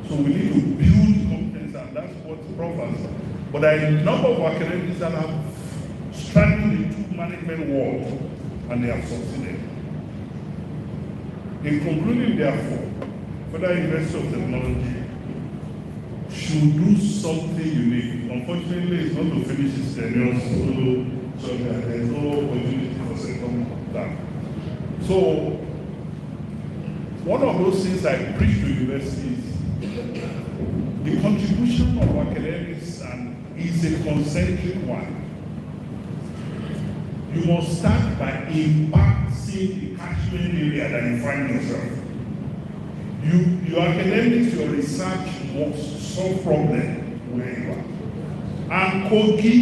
So we need to build competence, and that's what Prof has. But there are a number of academics that have struggled into management world, and they have succeeded. In concluding, therefore, Federal University of Technology should do something unique. Unfortunately, it's not to finish its tenure, so there's no opportunity for second term. So, one of those things I preach to universities, the contribution of academics is a concentric one. You must start by impacting the catchment area that you find yourself. Your academics, your research must solve problems where you are. And Kogi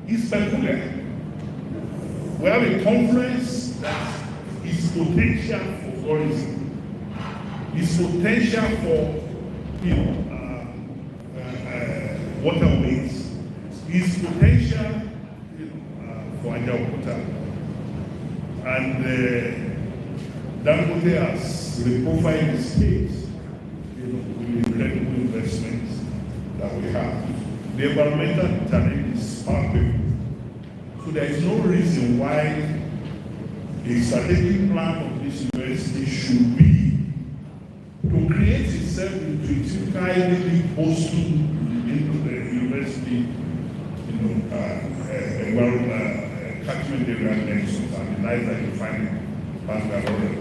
is peculiar. We have a conference that is potential for tourism. Is potential for waterways. Is potential for Ajaokuta. And Dangote has reprofiled the state with the incredible investments that we have. The environmental challenge is palpable. So there is no reason why a strategic plan of this university should be to create itself into a typically boasting into the university, catchment area mentions and the life that you find in Bangalore.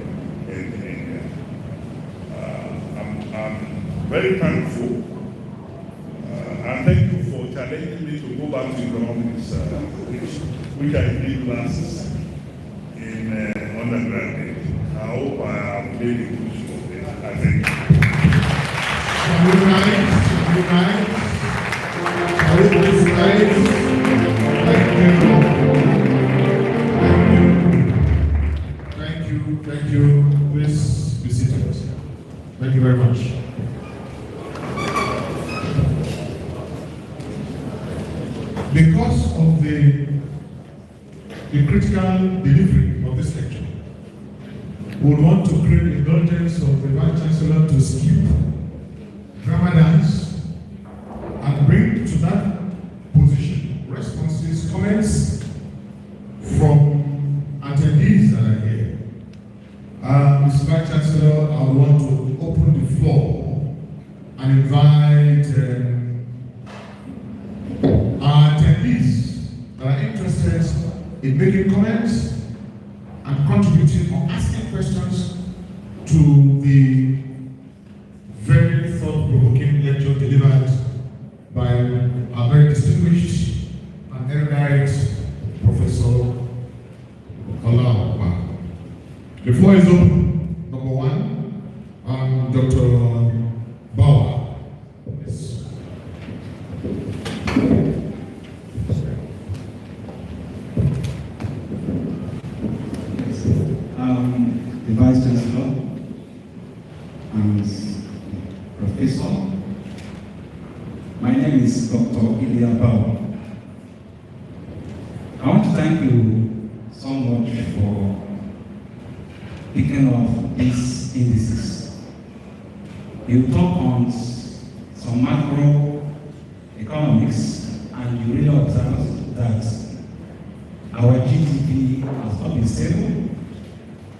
I'm very thankful and thank you for challenging me to go back to economics, which I did last in undergraduate. I hope I have made a good show of it. I thank you.
Thank you. Please be seated. Thank you very much. Because of the critical delivery of this lecture, we would want to create indulgence of the Vice Chancellor to skip drama dance and bring and invite our attendees that are interested in making comments and contributing or asking questions to the very thought-provoking lecture delivered by our very distinguished and erudite Professor Lokoja. The floor is open. Number one, Dr. Bauer. Yes.
The Vice Chancellor and Professor. My name is Dr. Bauer. I want to thank you so much for picking up these indices. You talk on some macro economics and you really observe that our GDP has not been stable.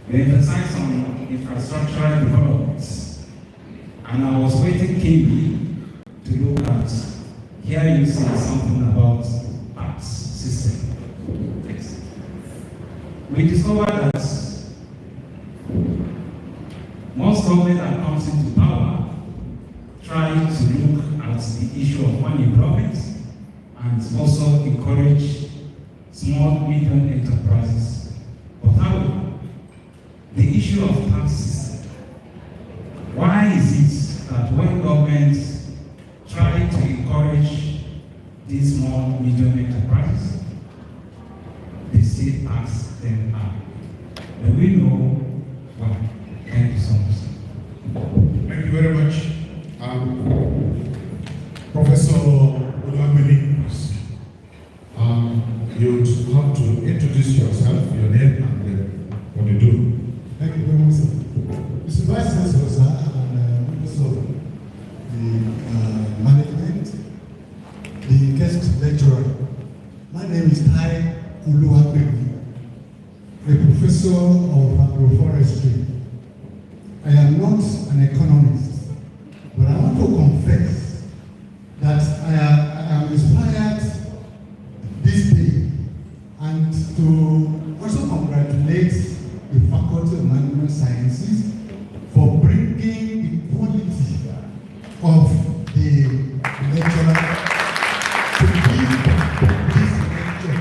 You emphasize on infrastructural developments. And I was waiting keenly to look at, here you see something about tax system. Yes. We discovered that most government that comes into power try to look at the issue of unemployment and also encourage small, medium enterprises. But however, the issue of tax system, why is it that when governments try to encourage these small, medium enterprises, they still tax them out? But we know why. Thank you so much.
Thank you very much. Professor Olabili, you'd have to introduce yourself, your name, and what you do.
Thank you very much, sir. Mr. Vice Chancellor, sir, and members of the management, the guest lecturer. My name is Tai Uluwapegu, a professor of agroforestry. I am not an economist, but I want to confess that I am inspired this day and to also congratulate the Faculty of Management Sciences for bringing the quality of the lecturer to give this lecture.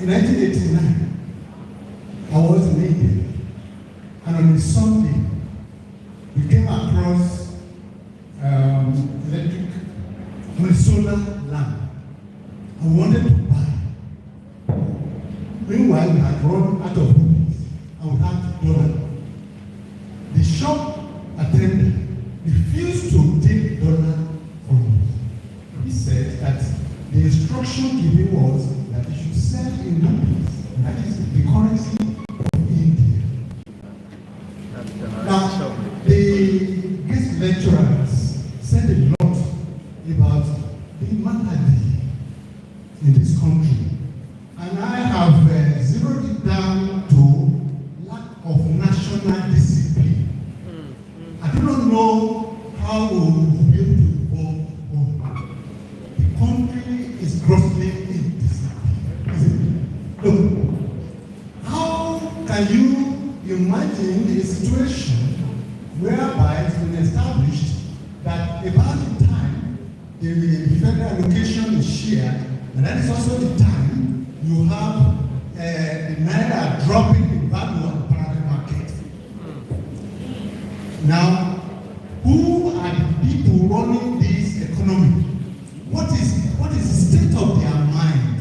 In 1989, I was in India, and on a Sunday, we came across solar lamp. I wanted to buy. Meanwhile, we had run out of rupees. I would have $1. The shop attendant refused to take $1 from us. He said that the instruction given was that he should sell in rupees. That is the currency of India. Now, the guest lecturers said a lot about the malady in this country. And I have zeroed it down to lack of national discipline. I do not know how we will be able to evolve on. The country is grossly indisciplined. Look, how can you imagine a situation whereby it's been established that about the time the federal allocation is shared, and that is also the time you have the naira dropping the value of the private market. Now, who are the people running this economy? What is the state of their mind?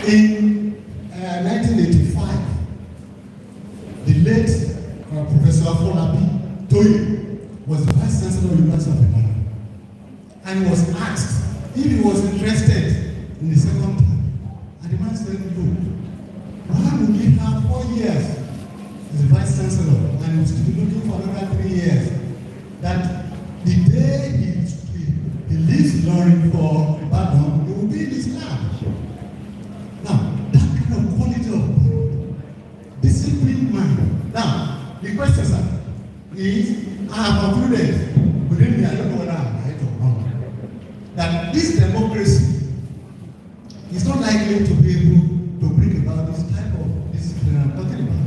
In 1985, the late Professor Afolabi Toye was the Vice Chancellor of the University of Ibadan, and he was asked if he was interested in the second term, and the man said no. Why would he have 4 years as the Vice Chancellor and he will be looking for another 3 years? That the day he leaves Lorry for Ibadan, he will be in his lab. Now, that kind of quality of disciplined mind. Now, The question, sir, is I have concluded within me, I don't know whether I'm right or wrong, that this democracy is not likely to be able to bring about this type of discipline I'm talking about.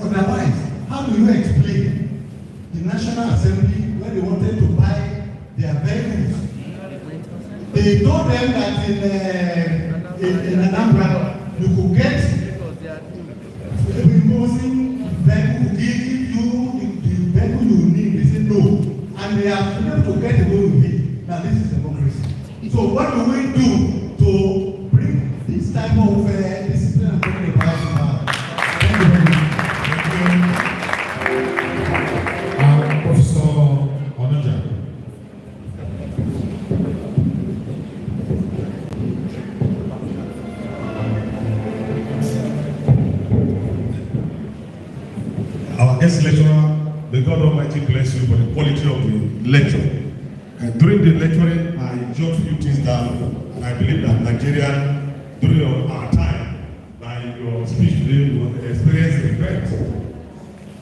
Otherwise, how do you explain the National Assembly when they wanted to buy their vehicles? They told them that in Anambra, you could get imposing vehicle, give you the vehicle you need. They say no. And they are able to get away with it. Now this is democracy. So what do we do to bring this type of discipline and talking about? Thank you very much.
Professor Onoja.
Our guest lecturer, may God Almighty bless you for the quality of the lecture. And during the lecturing, I jot few things down, and I believe that Nigeria, during our time, by your speech today, will experience the effect.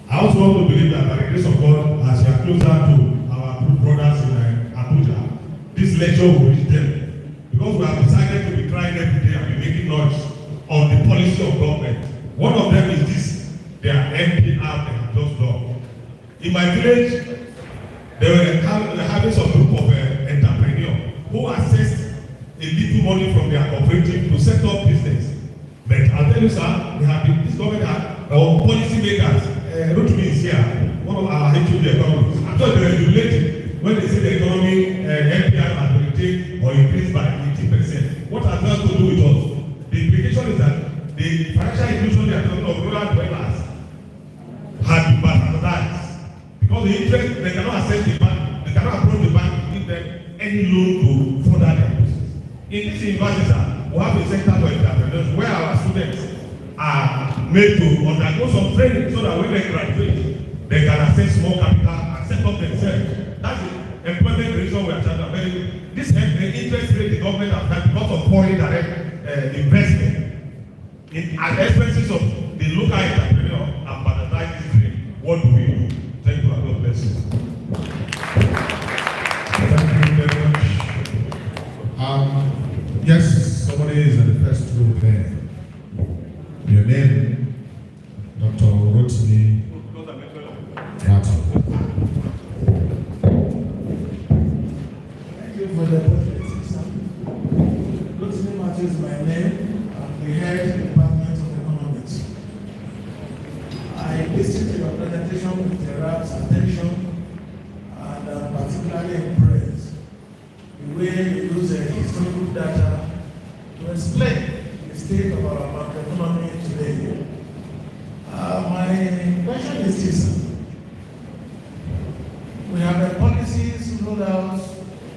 I also want to believe that by the grace of God, as you are closer to our brothers in Abuja, this lecture will reach them. Because we have decided to be trying every day and be making noise on the policy of government. One of them is this, their NPR they have just done. In my village, they were having some group of entrepreneurs who accessed a little money from their cooperative to set up business. But I'll tell you, sir, they have been, this government our policy makers, Rotimi is here, one of our HOD economists. I'm sure they were jubilating when they say the economy NPR has been retained or increased by 80%. What has that to do with us? The implication is that the financial inclusion they are talking of rural dwellers had been bastardized because the interest, they cannot access the bank, they cannot approach the bank to give them any loan to further their business. In this university, we have a center for entrepreneurs where our students are made to undergo some training so that when they graduate, they can access more capital and set up themselves. That's the employment reason we are trying to make. This help the interest rate the government has had because of foreign direct investment at the expenses of the local entrepreneur and standardize this dream. What do we do? Thank you and God bless you.
Thank you very much. Yes, somebody is in the first row there. Your name, Dr. Rotimi Martin.
Thank you for the opportunity, sir. Rotimi Martin is my name. I'm the head of the Department of Economics. I listened to your presentation with the rap's attention, and I'm particularly impressed the way you use historical data to explain the state of our macroeconomy today. My question is this. We have the policies rolled out,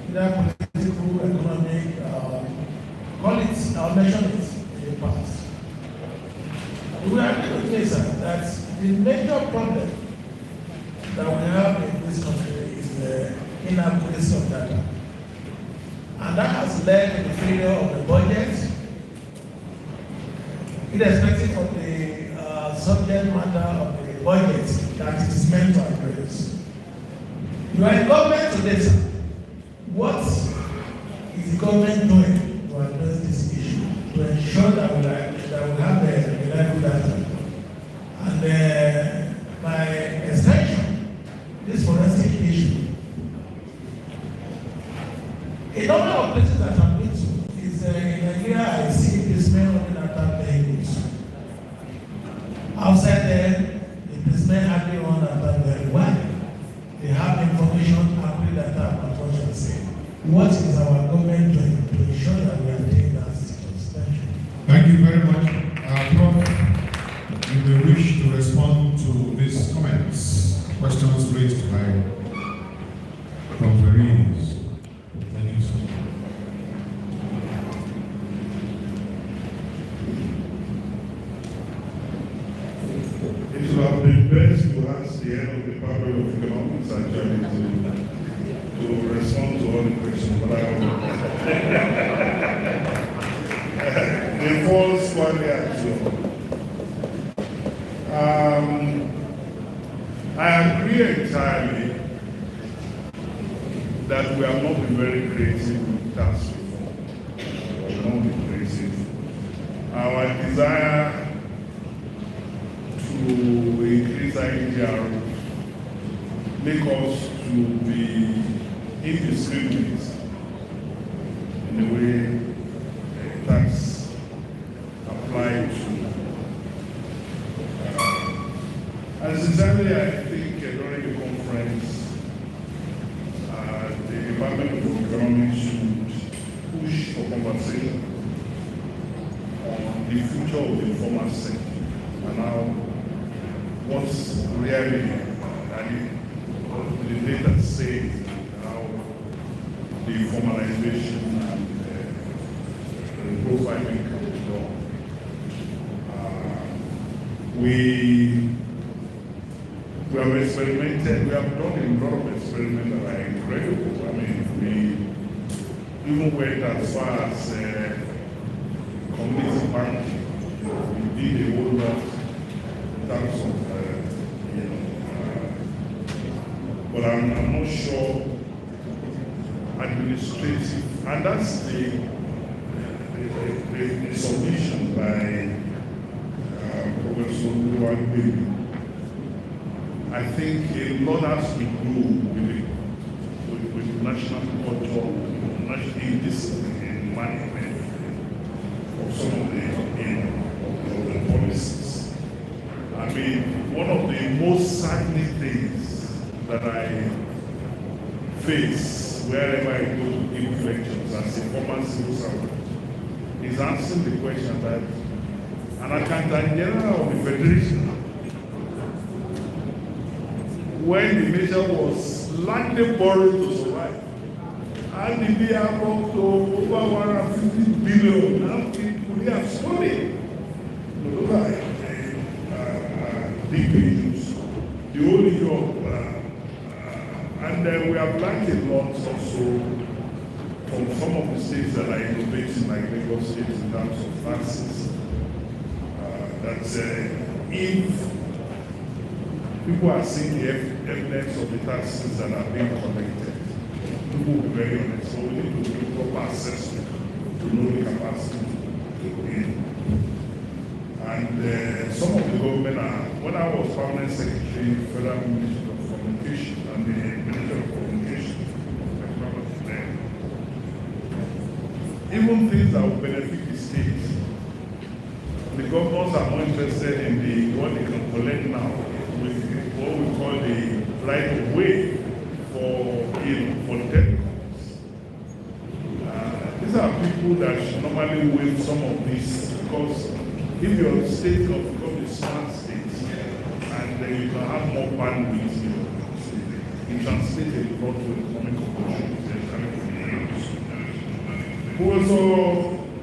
either political, economic, call it, I'll mention it in the past. We are going to say, sir, that the major problem that we have in this country is the inaccuracy of data. And that has led to the failure of the budget, irrespective of the subject matter of the budget that it is meant to address. You are in government today, sir. What is the government doing to address this issue, to ensure that we have the reliable data? And by extension, this forensic issue. A number of places that I've been to is in Nigeria, I see this man running attack vehicles. Outside there, the policemen hardly run attack very well. They have information accurate data about what you're saying. What is our government doing to ensure that we are taking that status?
Thank you very much. Prof, you may wish to respond to these comments, questions raised by conferees. Thank you, sir.
It would have been best to ask the head of the Department of Economics actually to respond to all the questions, but I will. The false one reaction. I agree entirely that we have not been very creative with tax reform. We have not been creative. Our desire to increase IGR make us to be indiscriminate in the way tax applied to. And sincerely, I think during the conference, the Department of Economics should push for conversation on the future of the informal sector and how what's really the data say how the formalization and profiling can be done. We have experimented, we have done a lot of experiments that are incredible. I mean, we even went as far as community banking. We did a whole lot in terms of, but I'm not sure administrative, and that's the submission by Professor Lokoja. I think a lot has to do with national culture, national discipline and management of some of the policies. I mean, one of the most saddening things that I face wherever I go to give lectures as a former civil servant is answering the question that an accountant general of the federation, when the nation was largely borrowed to survive, and the beer brought to over 150 billion, now we have stolen. Look at big issues, the whole issue of, and we have learned a lot also from some of the states that are innovating, like Lagos State, in terms of taxes. That if people are seeing the evidence of the taxes that are being collected, people will be very honest. So we need to do proper assessment to know the capacity to pay. And some of the government are, when I was permanent secretary, Federal Ministry of Communication and the Ministry of Communication, even things that will benefit the states, the governors are more interested in the what they can collect now with what we call the right of way for telecoms. These are people that should normally win some of these, because if your state can become a smart state and then you can have more bandwidth, it translates a lot to economic opportunities. Also,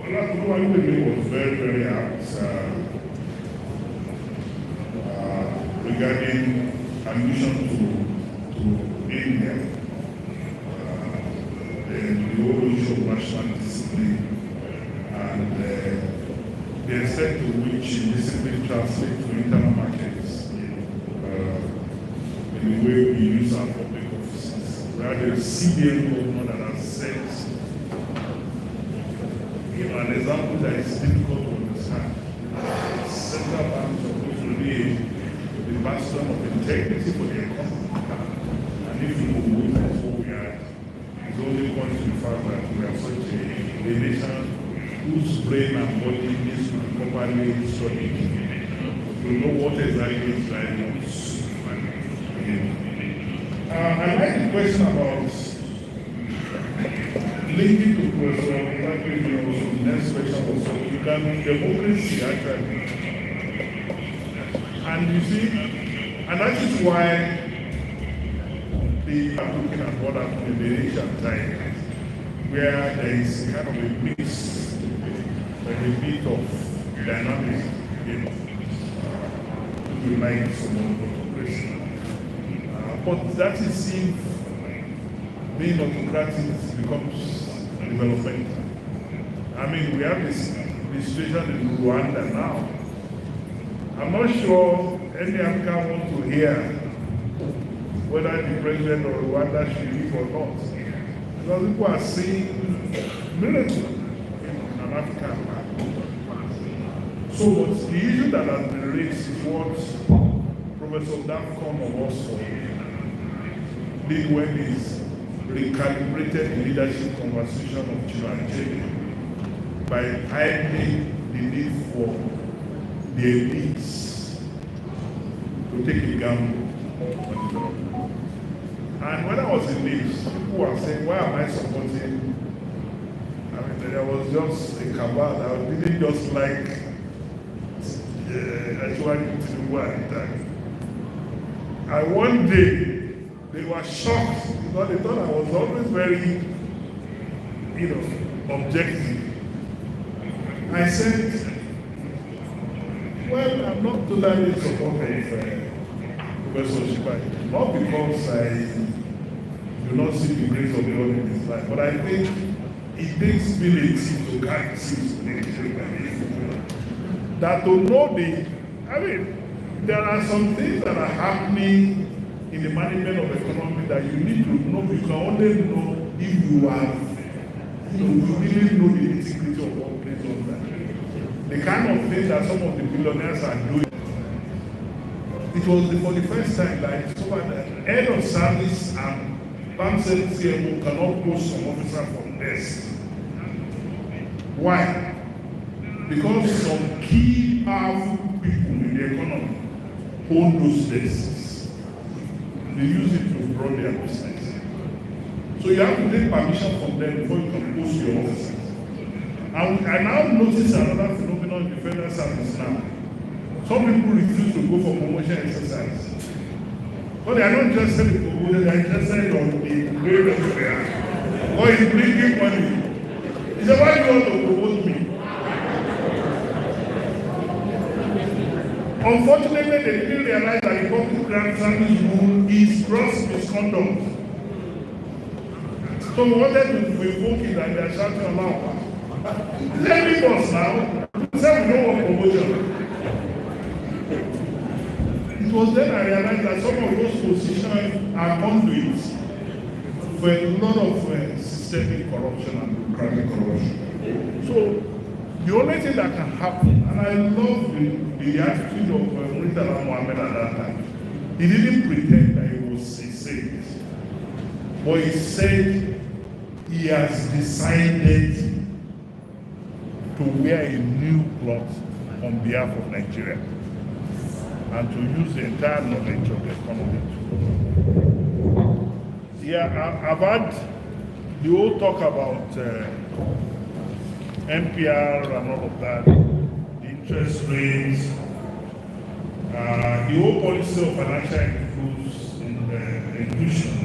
Lokoja was very, very apt regarding admission to India, the whole issue of national discipline, and the extent to which discipline translates to internal markets in the way we use our public offices. We had a CBN governor that has said, an example that is difficult to understand. Central banks are going to be the bastion of integrity for the economy. And if you know that's what we are, it's only points to the fact that we are such a nation whose brain and body needs to be properly studied to know what exactly is driving us. I like the question about linking to Professor the next question also, you can democracy actually. And you see, and that is why the looking at what happened in the Asian time, where there is kind of a mix, like a bit of dynamics, you like some autocracy. But that is if being autocratic becomes developmental. I mean, we have this situation in Rwanda now. I'm not sure any African wants to hear whether the president of Rwanda should leave or not. Because people are seeing miracles in an African land. So what's the issue that has been raised is what Professor Dafcon of Oxford did when he's recalibrated the leadership conversation of Chile by highlighting the need for the elites to take a gamble. And when I was in this, people were saying, why am I supporting? I mean, there was just a cabal that didn't just like actually Tinubu at the time. And one day, they were shocked because they thought I was always very, objective. I said, well, I'm not totally supportive of Professor Shibai, not because I do not see the grace of God in his life, but I think it takes ability to carry things to that to know there are some things that are happening in the management of the economy that you need to know. You can only know if you have, you really know the integrity of what plays on that. The kind of things that some of the billionaires are doing. It was for the first time that so the head of service and bank CMO cannot post some officer from desk. Why? Because some key powerful people in the economy own those desks. They use it to run their business. So you have to take permission from them before you can post your officers. And I now notice another phenomenon in the federal service now. Some people refuse to go for promotion exercise. But they are not interested in promotion, they are interested in the grade of fair. Or in bringing money. He said, why do you want to promote me? Unfortunately, they didn't realize that the public grant service rule is gross misconduct. So we wanted to revoke it and they are shouting aloud. Let me first now. We said we don't want promotion. It was then I realized that some of those positions are conduits for a lot of systemic corruption and bureaucratic corruption. So the only thing that can happen, and I love the attitude of Int'l Mohammed at that time, he didn't pretend that he was a saint, but he said he has decided to wear a new cloth on behalf of Nigeria and to use the entire knowledge of the economy. Yeah, I've had the whole talk about NPR and all of that, the interest rates, the whole policy of financial inclusion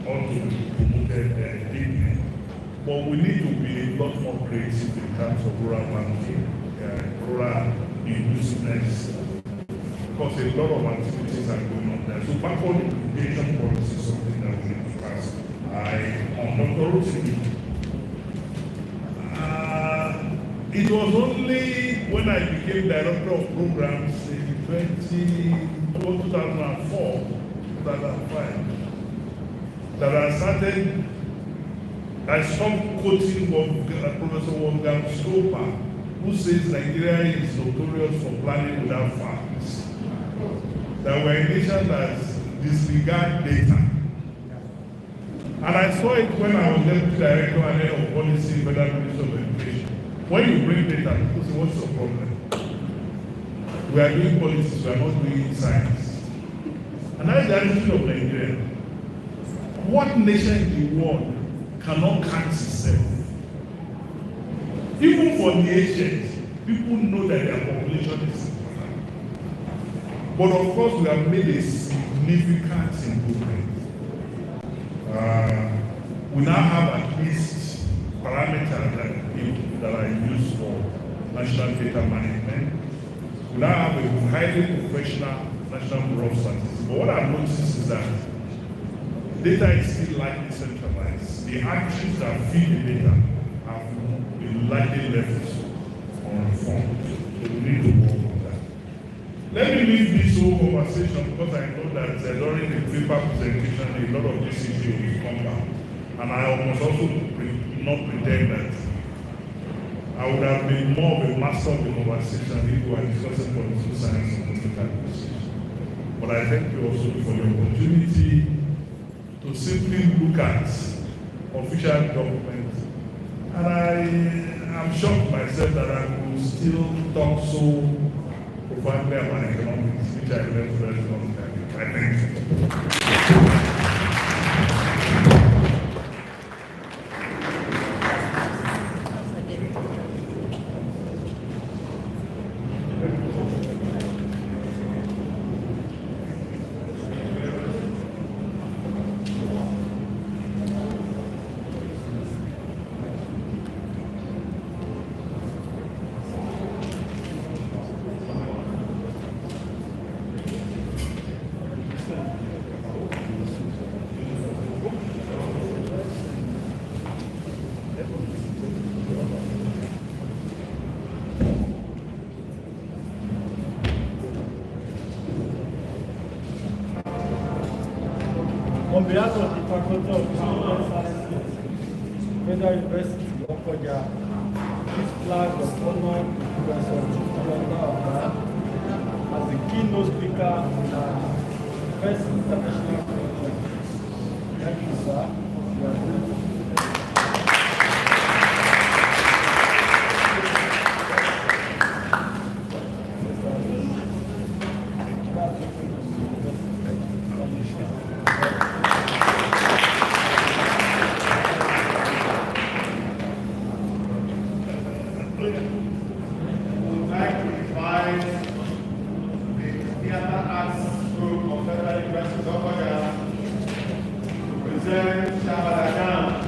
ought to be promoted deeply. But we need to be a lot more creative in terms of rural banking, rural inclusiveness, because a lot of activities are going on there. So backward integration policy is something that we need to pass. It was only when I became director of programs in 2004, 2005, that I stopped quoting Professor Wolfgang Stolper, who says Nigeria is notorious for planning without facts. That we're a nation that disregard data. And I saw it when I was deputy director and head of policy, Federal Ministry of Education. When you bring data, people say, what's the problem? We are doing politics, we are not doing science. And that is the attitude of Nigeria. What nation in the world cannot count itself? Even for the ancient, people know that their population is important. But of course, we have made a significant improvement. We now have at least parameters that are used for national data management. We now have a highly professional National Bureau of Statistics. But what I've noticed is that data is still likely centralized. The actions that feed the data have been likely left unreformed. So we need to work on that. Let me leave this whole conversation because I know that during the paper presentation, a lot of these issues will come back. And I must also not pretend that I would have been more of a master of the conversation if we were discussing political science and political administration. But I thank you also for the opportunity to simply look at official documents. And I am shocked myself that I could still talk so profoundly about economics, which I learned very long time. I thank you.
On behalf of the Faculty of Business Sciences, Federal University, Lokoja, this flag of honor Professor Int'l as the keynote speaker at the first international conference. Thank you, sir. You are good.
Present Shabbat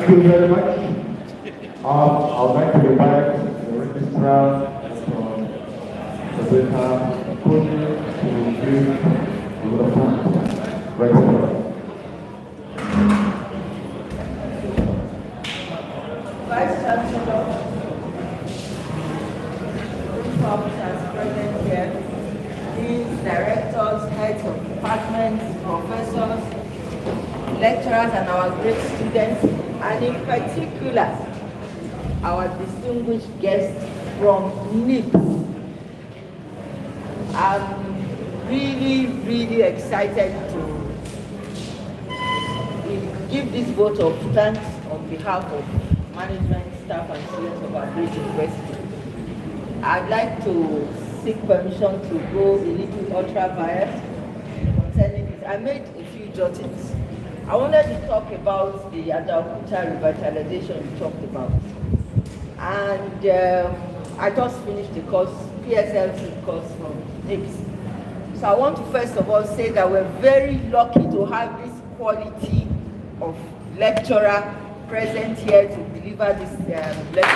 Thank you very much. I would like to invite the registrar from Professor Lokoja to give the floor. Registrar.
Vice Chancellor, principal officers present here, deans, directors, heads of departments, professors, lecturers, and our great students, and in particular, our distinguished guests from NIPS. I'm really excited to give this vote of thanks on behalf of management, staff, and students of our great university. I'd like to seek permission to go a little ultra-biased concerning this. I made a few jottings. I wanted to talk about the Lokoja revitalization we talked about. And I just finished the course, PSLC course from NIPS. So I want to first of all say that we're very lucky to have this quality of lecturer present here to deliver this lecture.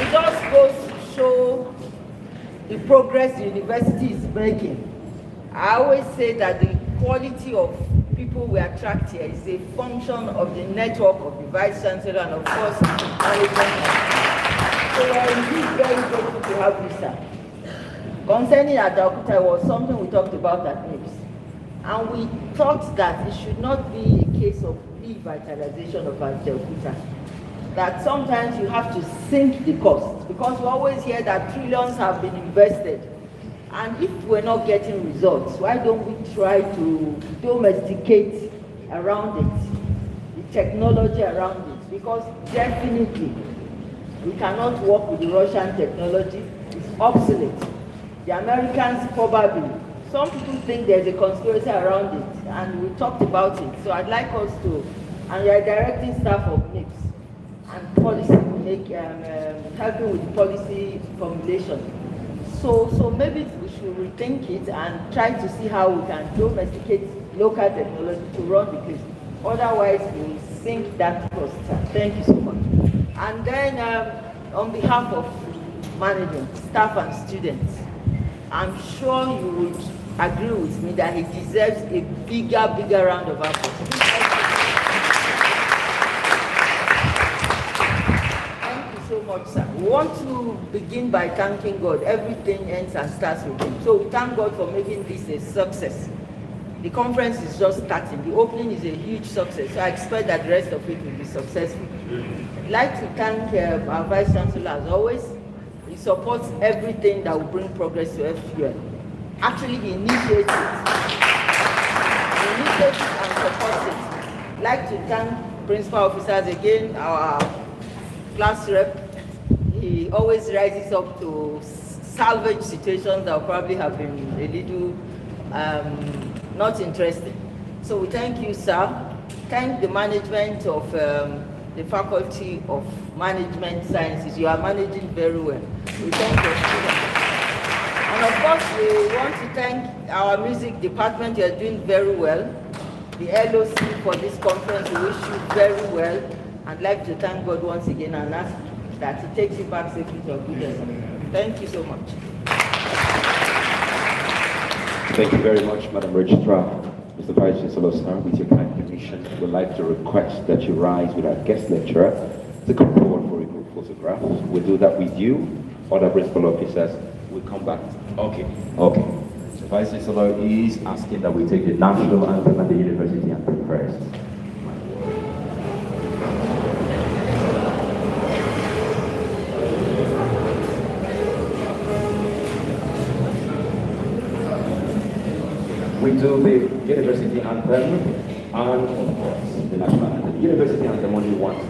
It just goes to show the progress the university is making. I always say that the quality of people we attract here is a function of the network of the Vice Chancellor and of course management. So we're indeed very grateful to have you, sir. Concerning Lokoja was something we talked about at NIPS. And we thought that it should not be a case of revitalization of Lokoja. That sometimes you have to sink the cost, because we always hear that trillions have been invested. And if we're not getting results, why don't we try to domesticate around it, the technology around it? Because definitely we cannot work with the Russian technology, it's obsolete. The Americans probably, some people think there's a conspiracy around it, and we talked about it. So I'd like us to, and we are directing staff of NIPS and policy, helping with policy formulation. So maybe we should rethink it and try to see how we can domesticate local technology to run the place. Otherwise, we will sink that cost. Thank you so much. And then, on behalf of management, staff, and students, I'm sure you would agree with me that he deserves a bigger round of applause. So much, sir. We want to begin by thanking God. Everything ends and starts with Him. So we thank God for making this a success. The conference is just starting. The opening is a huge success. So I expect that the rest of it will be successful. I'd like to thank our Vice Chancellor as always. He supports everything that will bring progress to FUL. Actually, he initiates it. He initiates it and supports it. I'd like to thank principal officers again, our class rep. He always rises up to salvage situations that probably have been a little not interesting. So we thank you, sir. Thank the management of the Faculty of Management Sciences. You are managing very well. We thank your students. And of course, we want to thank our music department. You are doing very well. The LOC for this conference, we wish you very well. I'd like to thank God once again and ask that He takes you back safely to our goodness. Thank you so much.
Thank you very much, Madam Registrar. Mr. Vice Chancellor, sir, with your kind permission, we'd like to request that you rise with our guest lecturer to come forward for a group photograph. We'll do that with you. Other principal officers will come back. Okay. The Vice Chancellor is asking that we take the national anthem and the university anthem first. We do the university anthem and, of course, the national anthem. University anthem only once.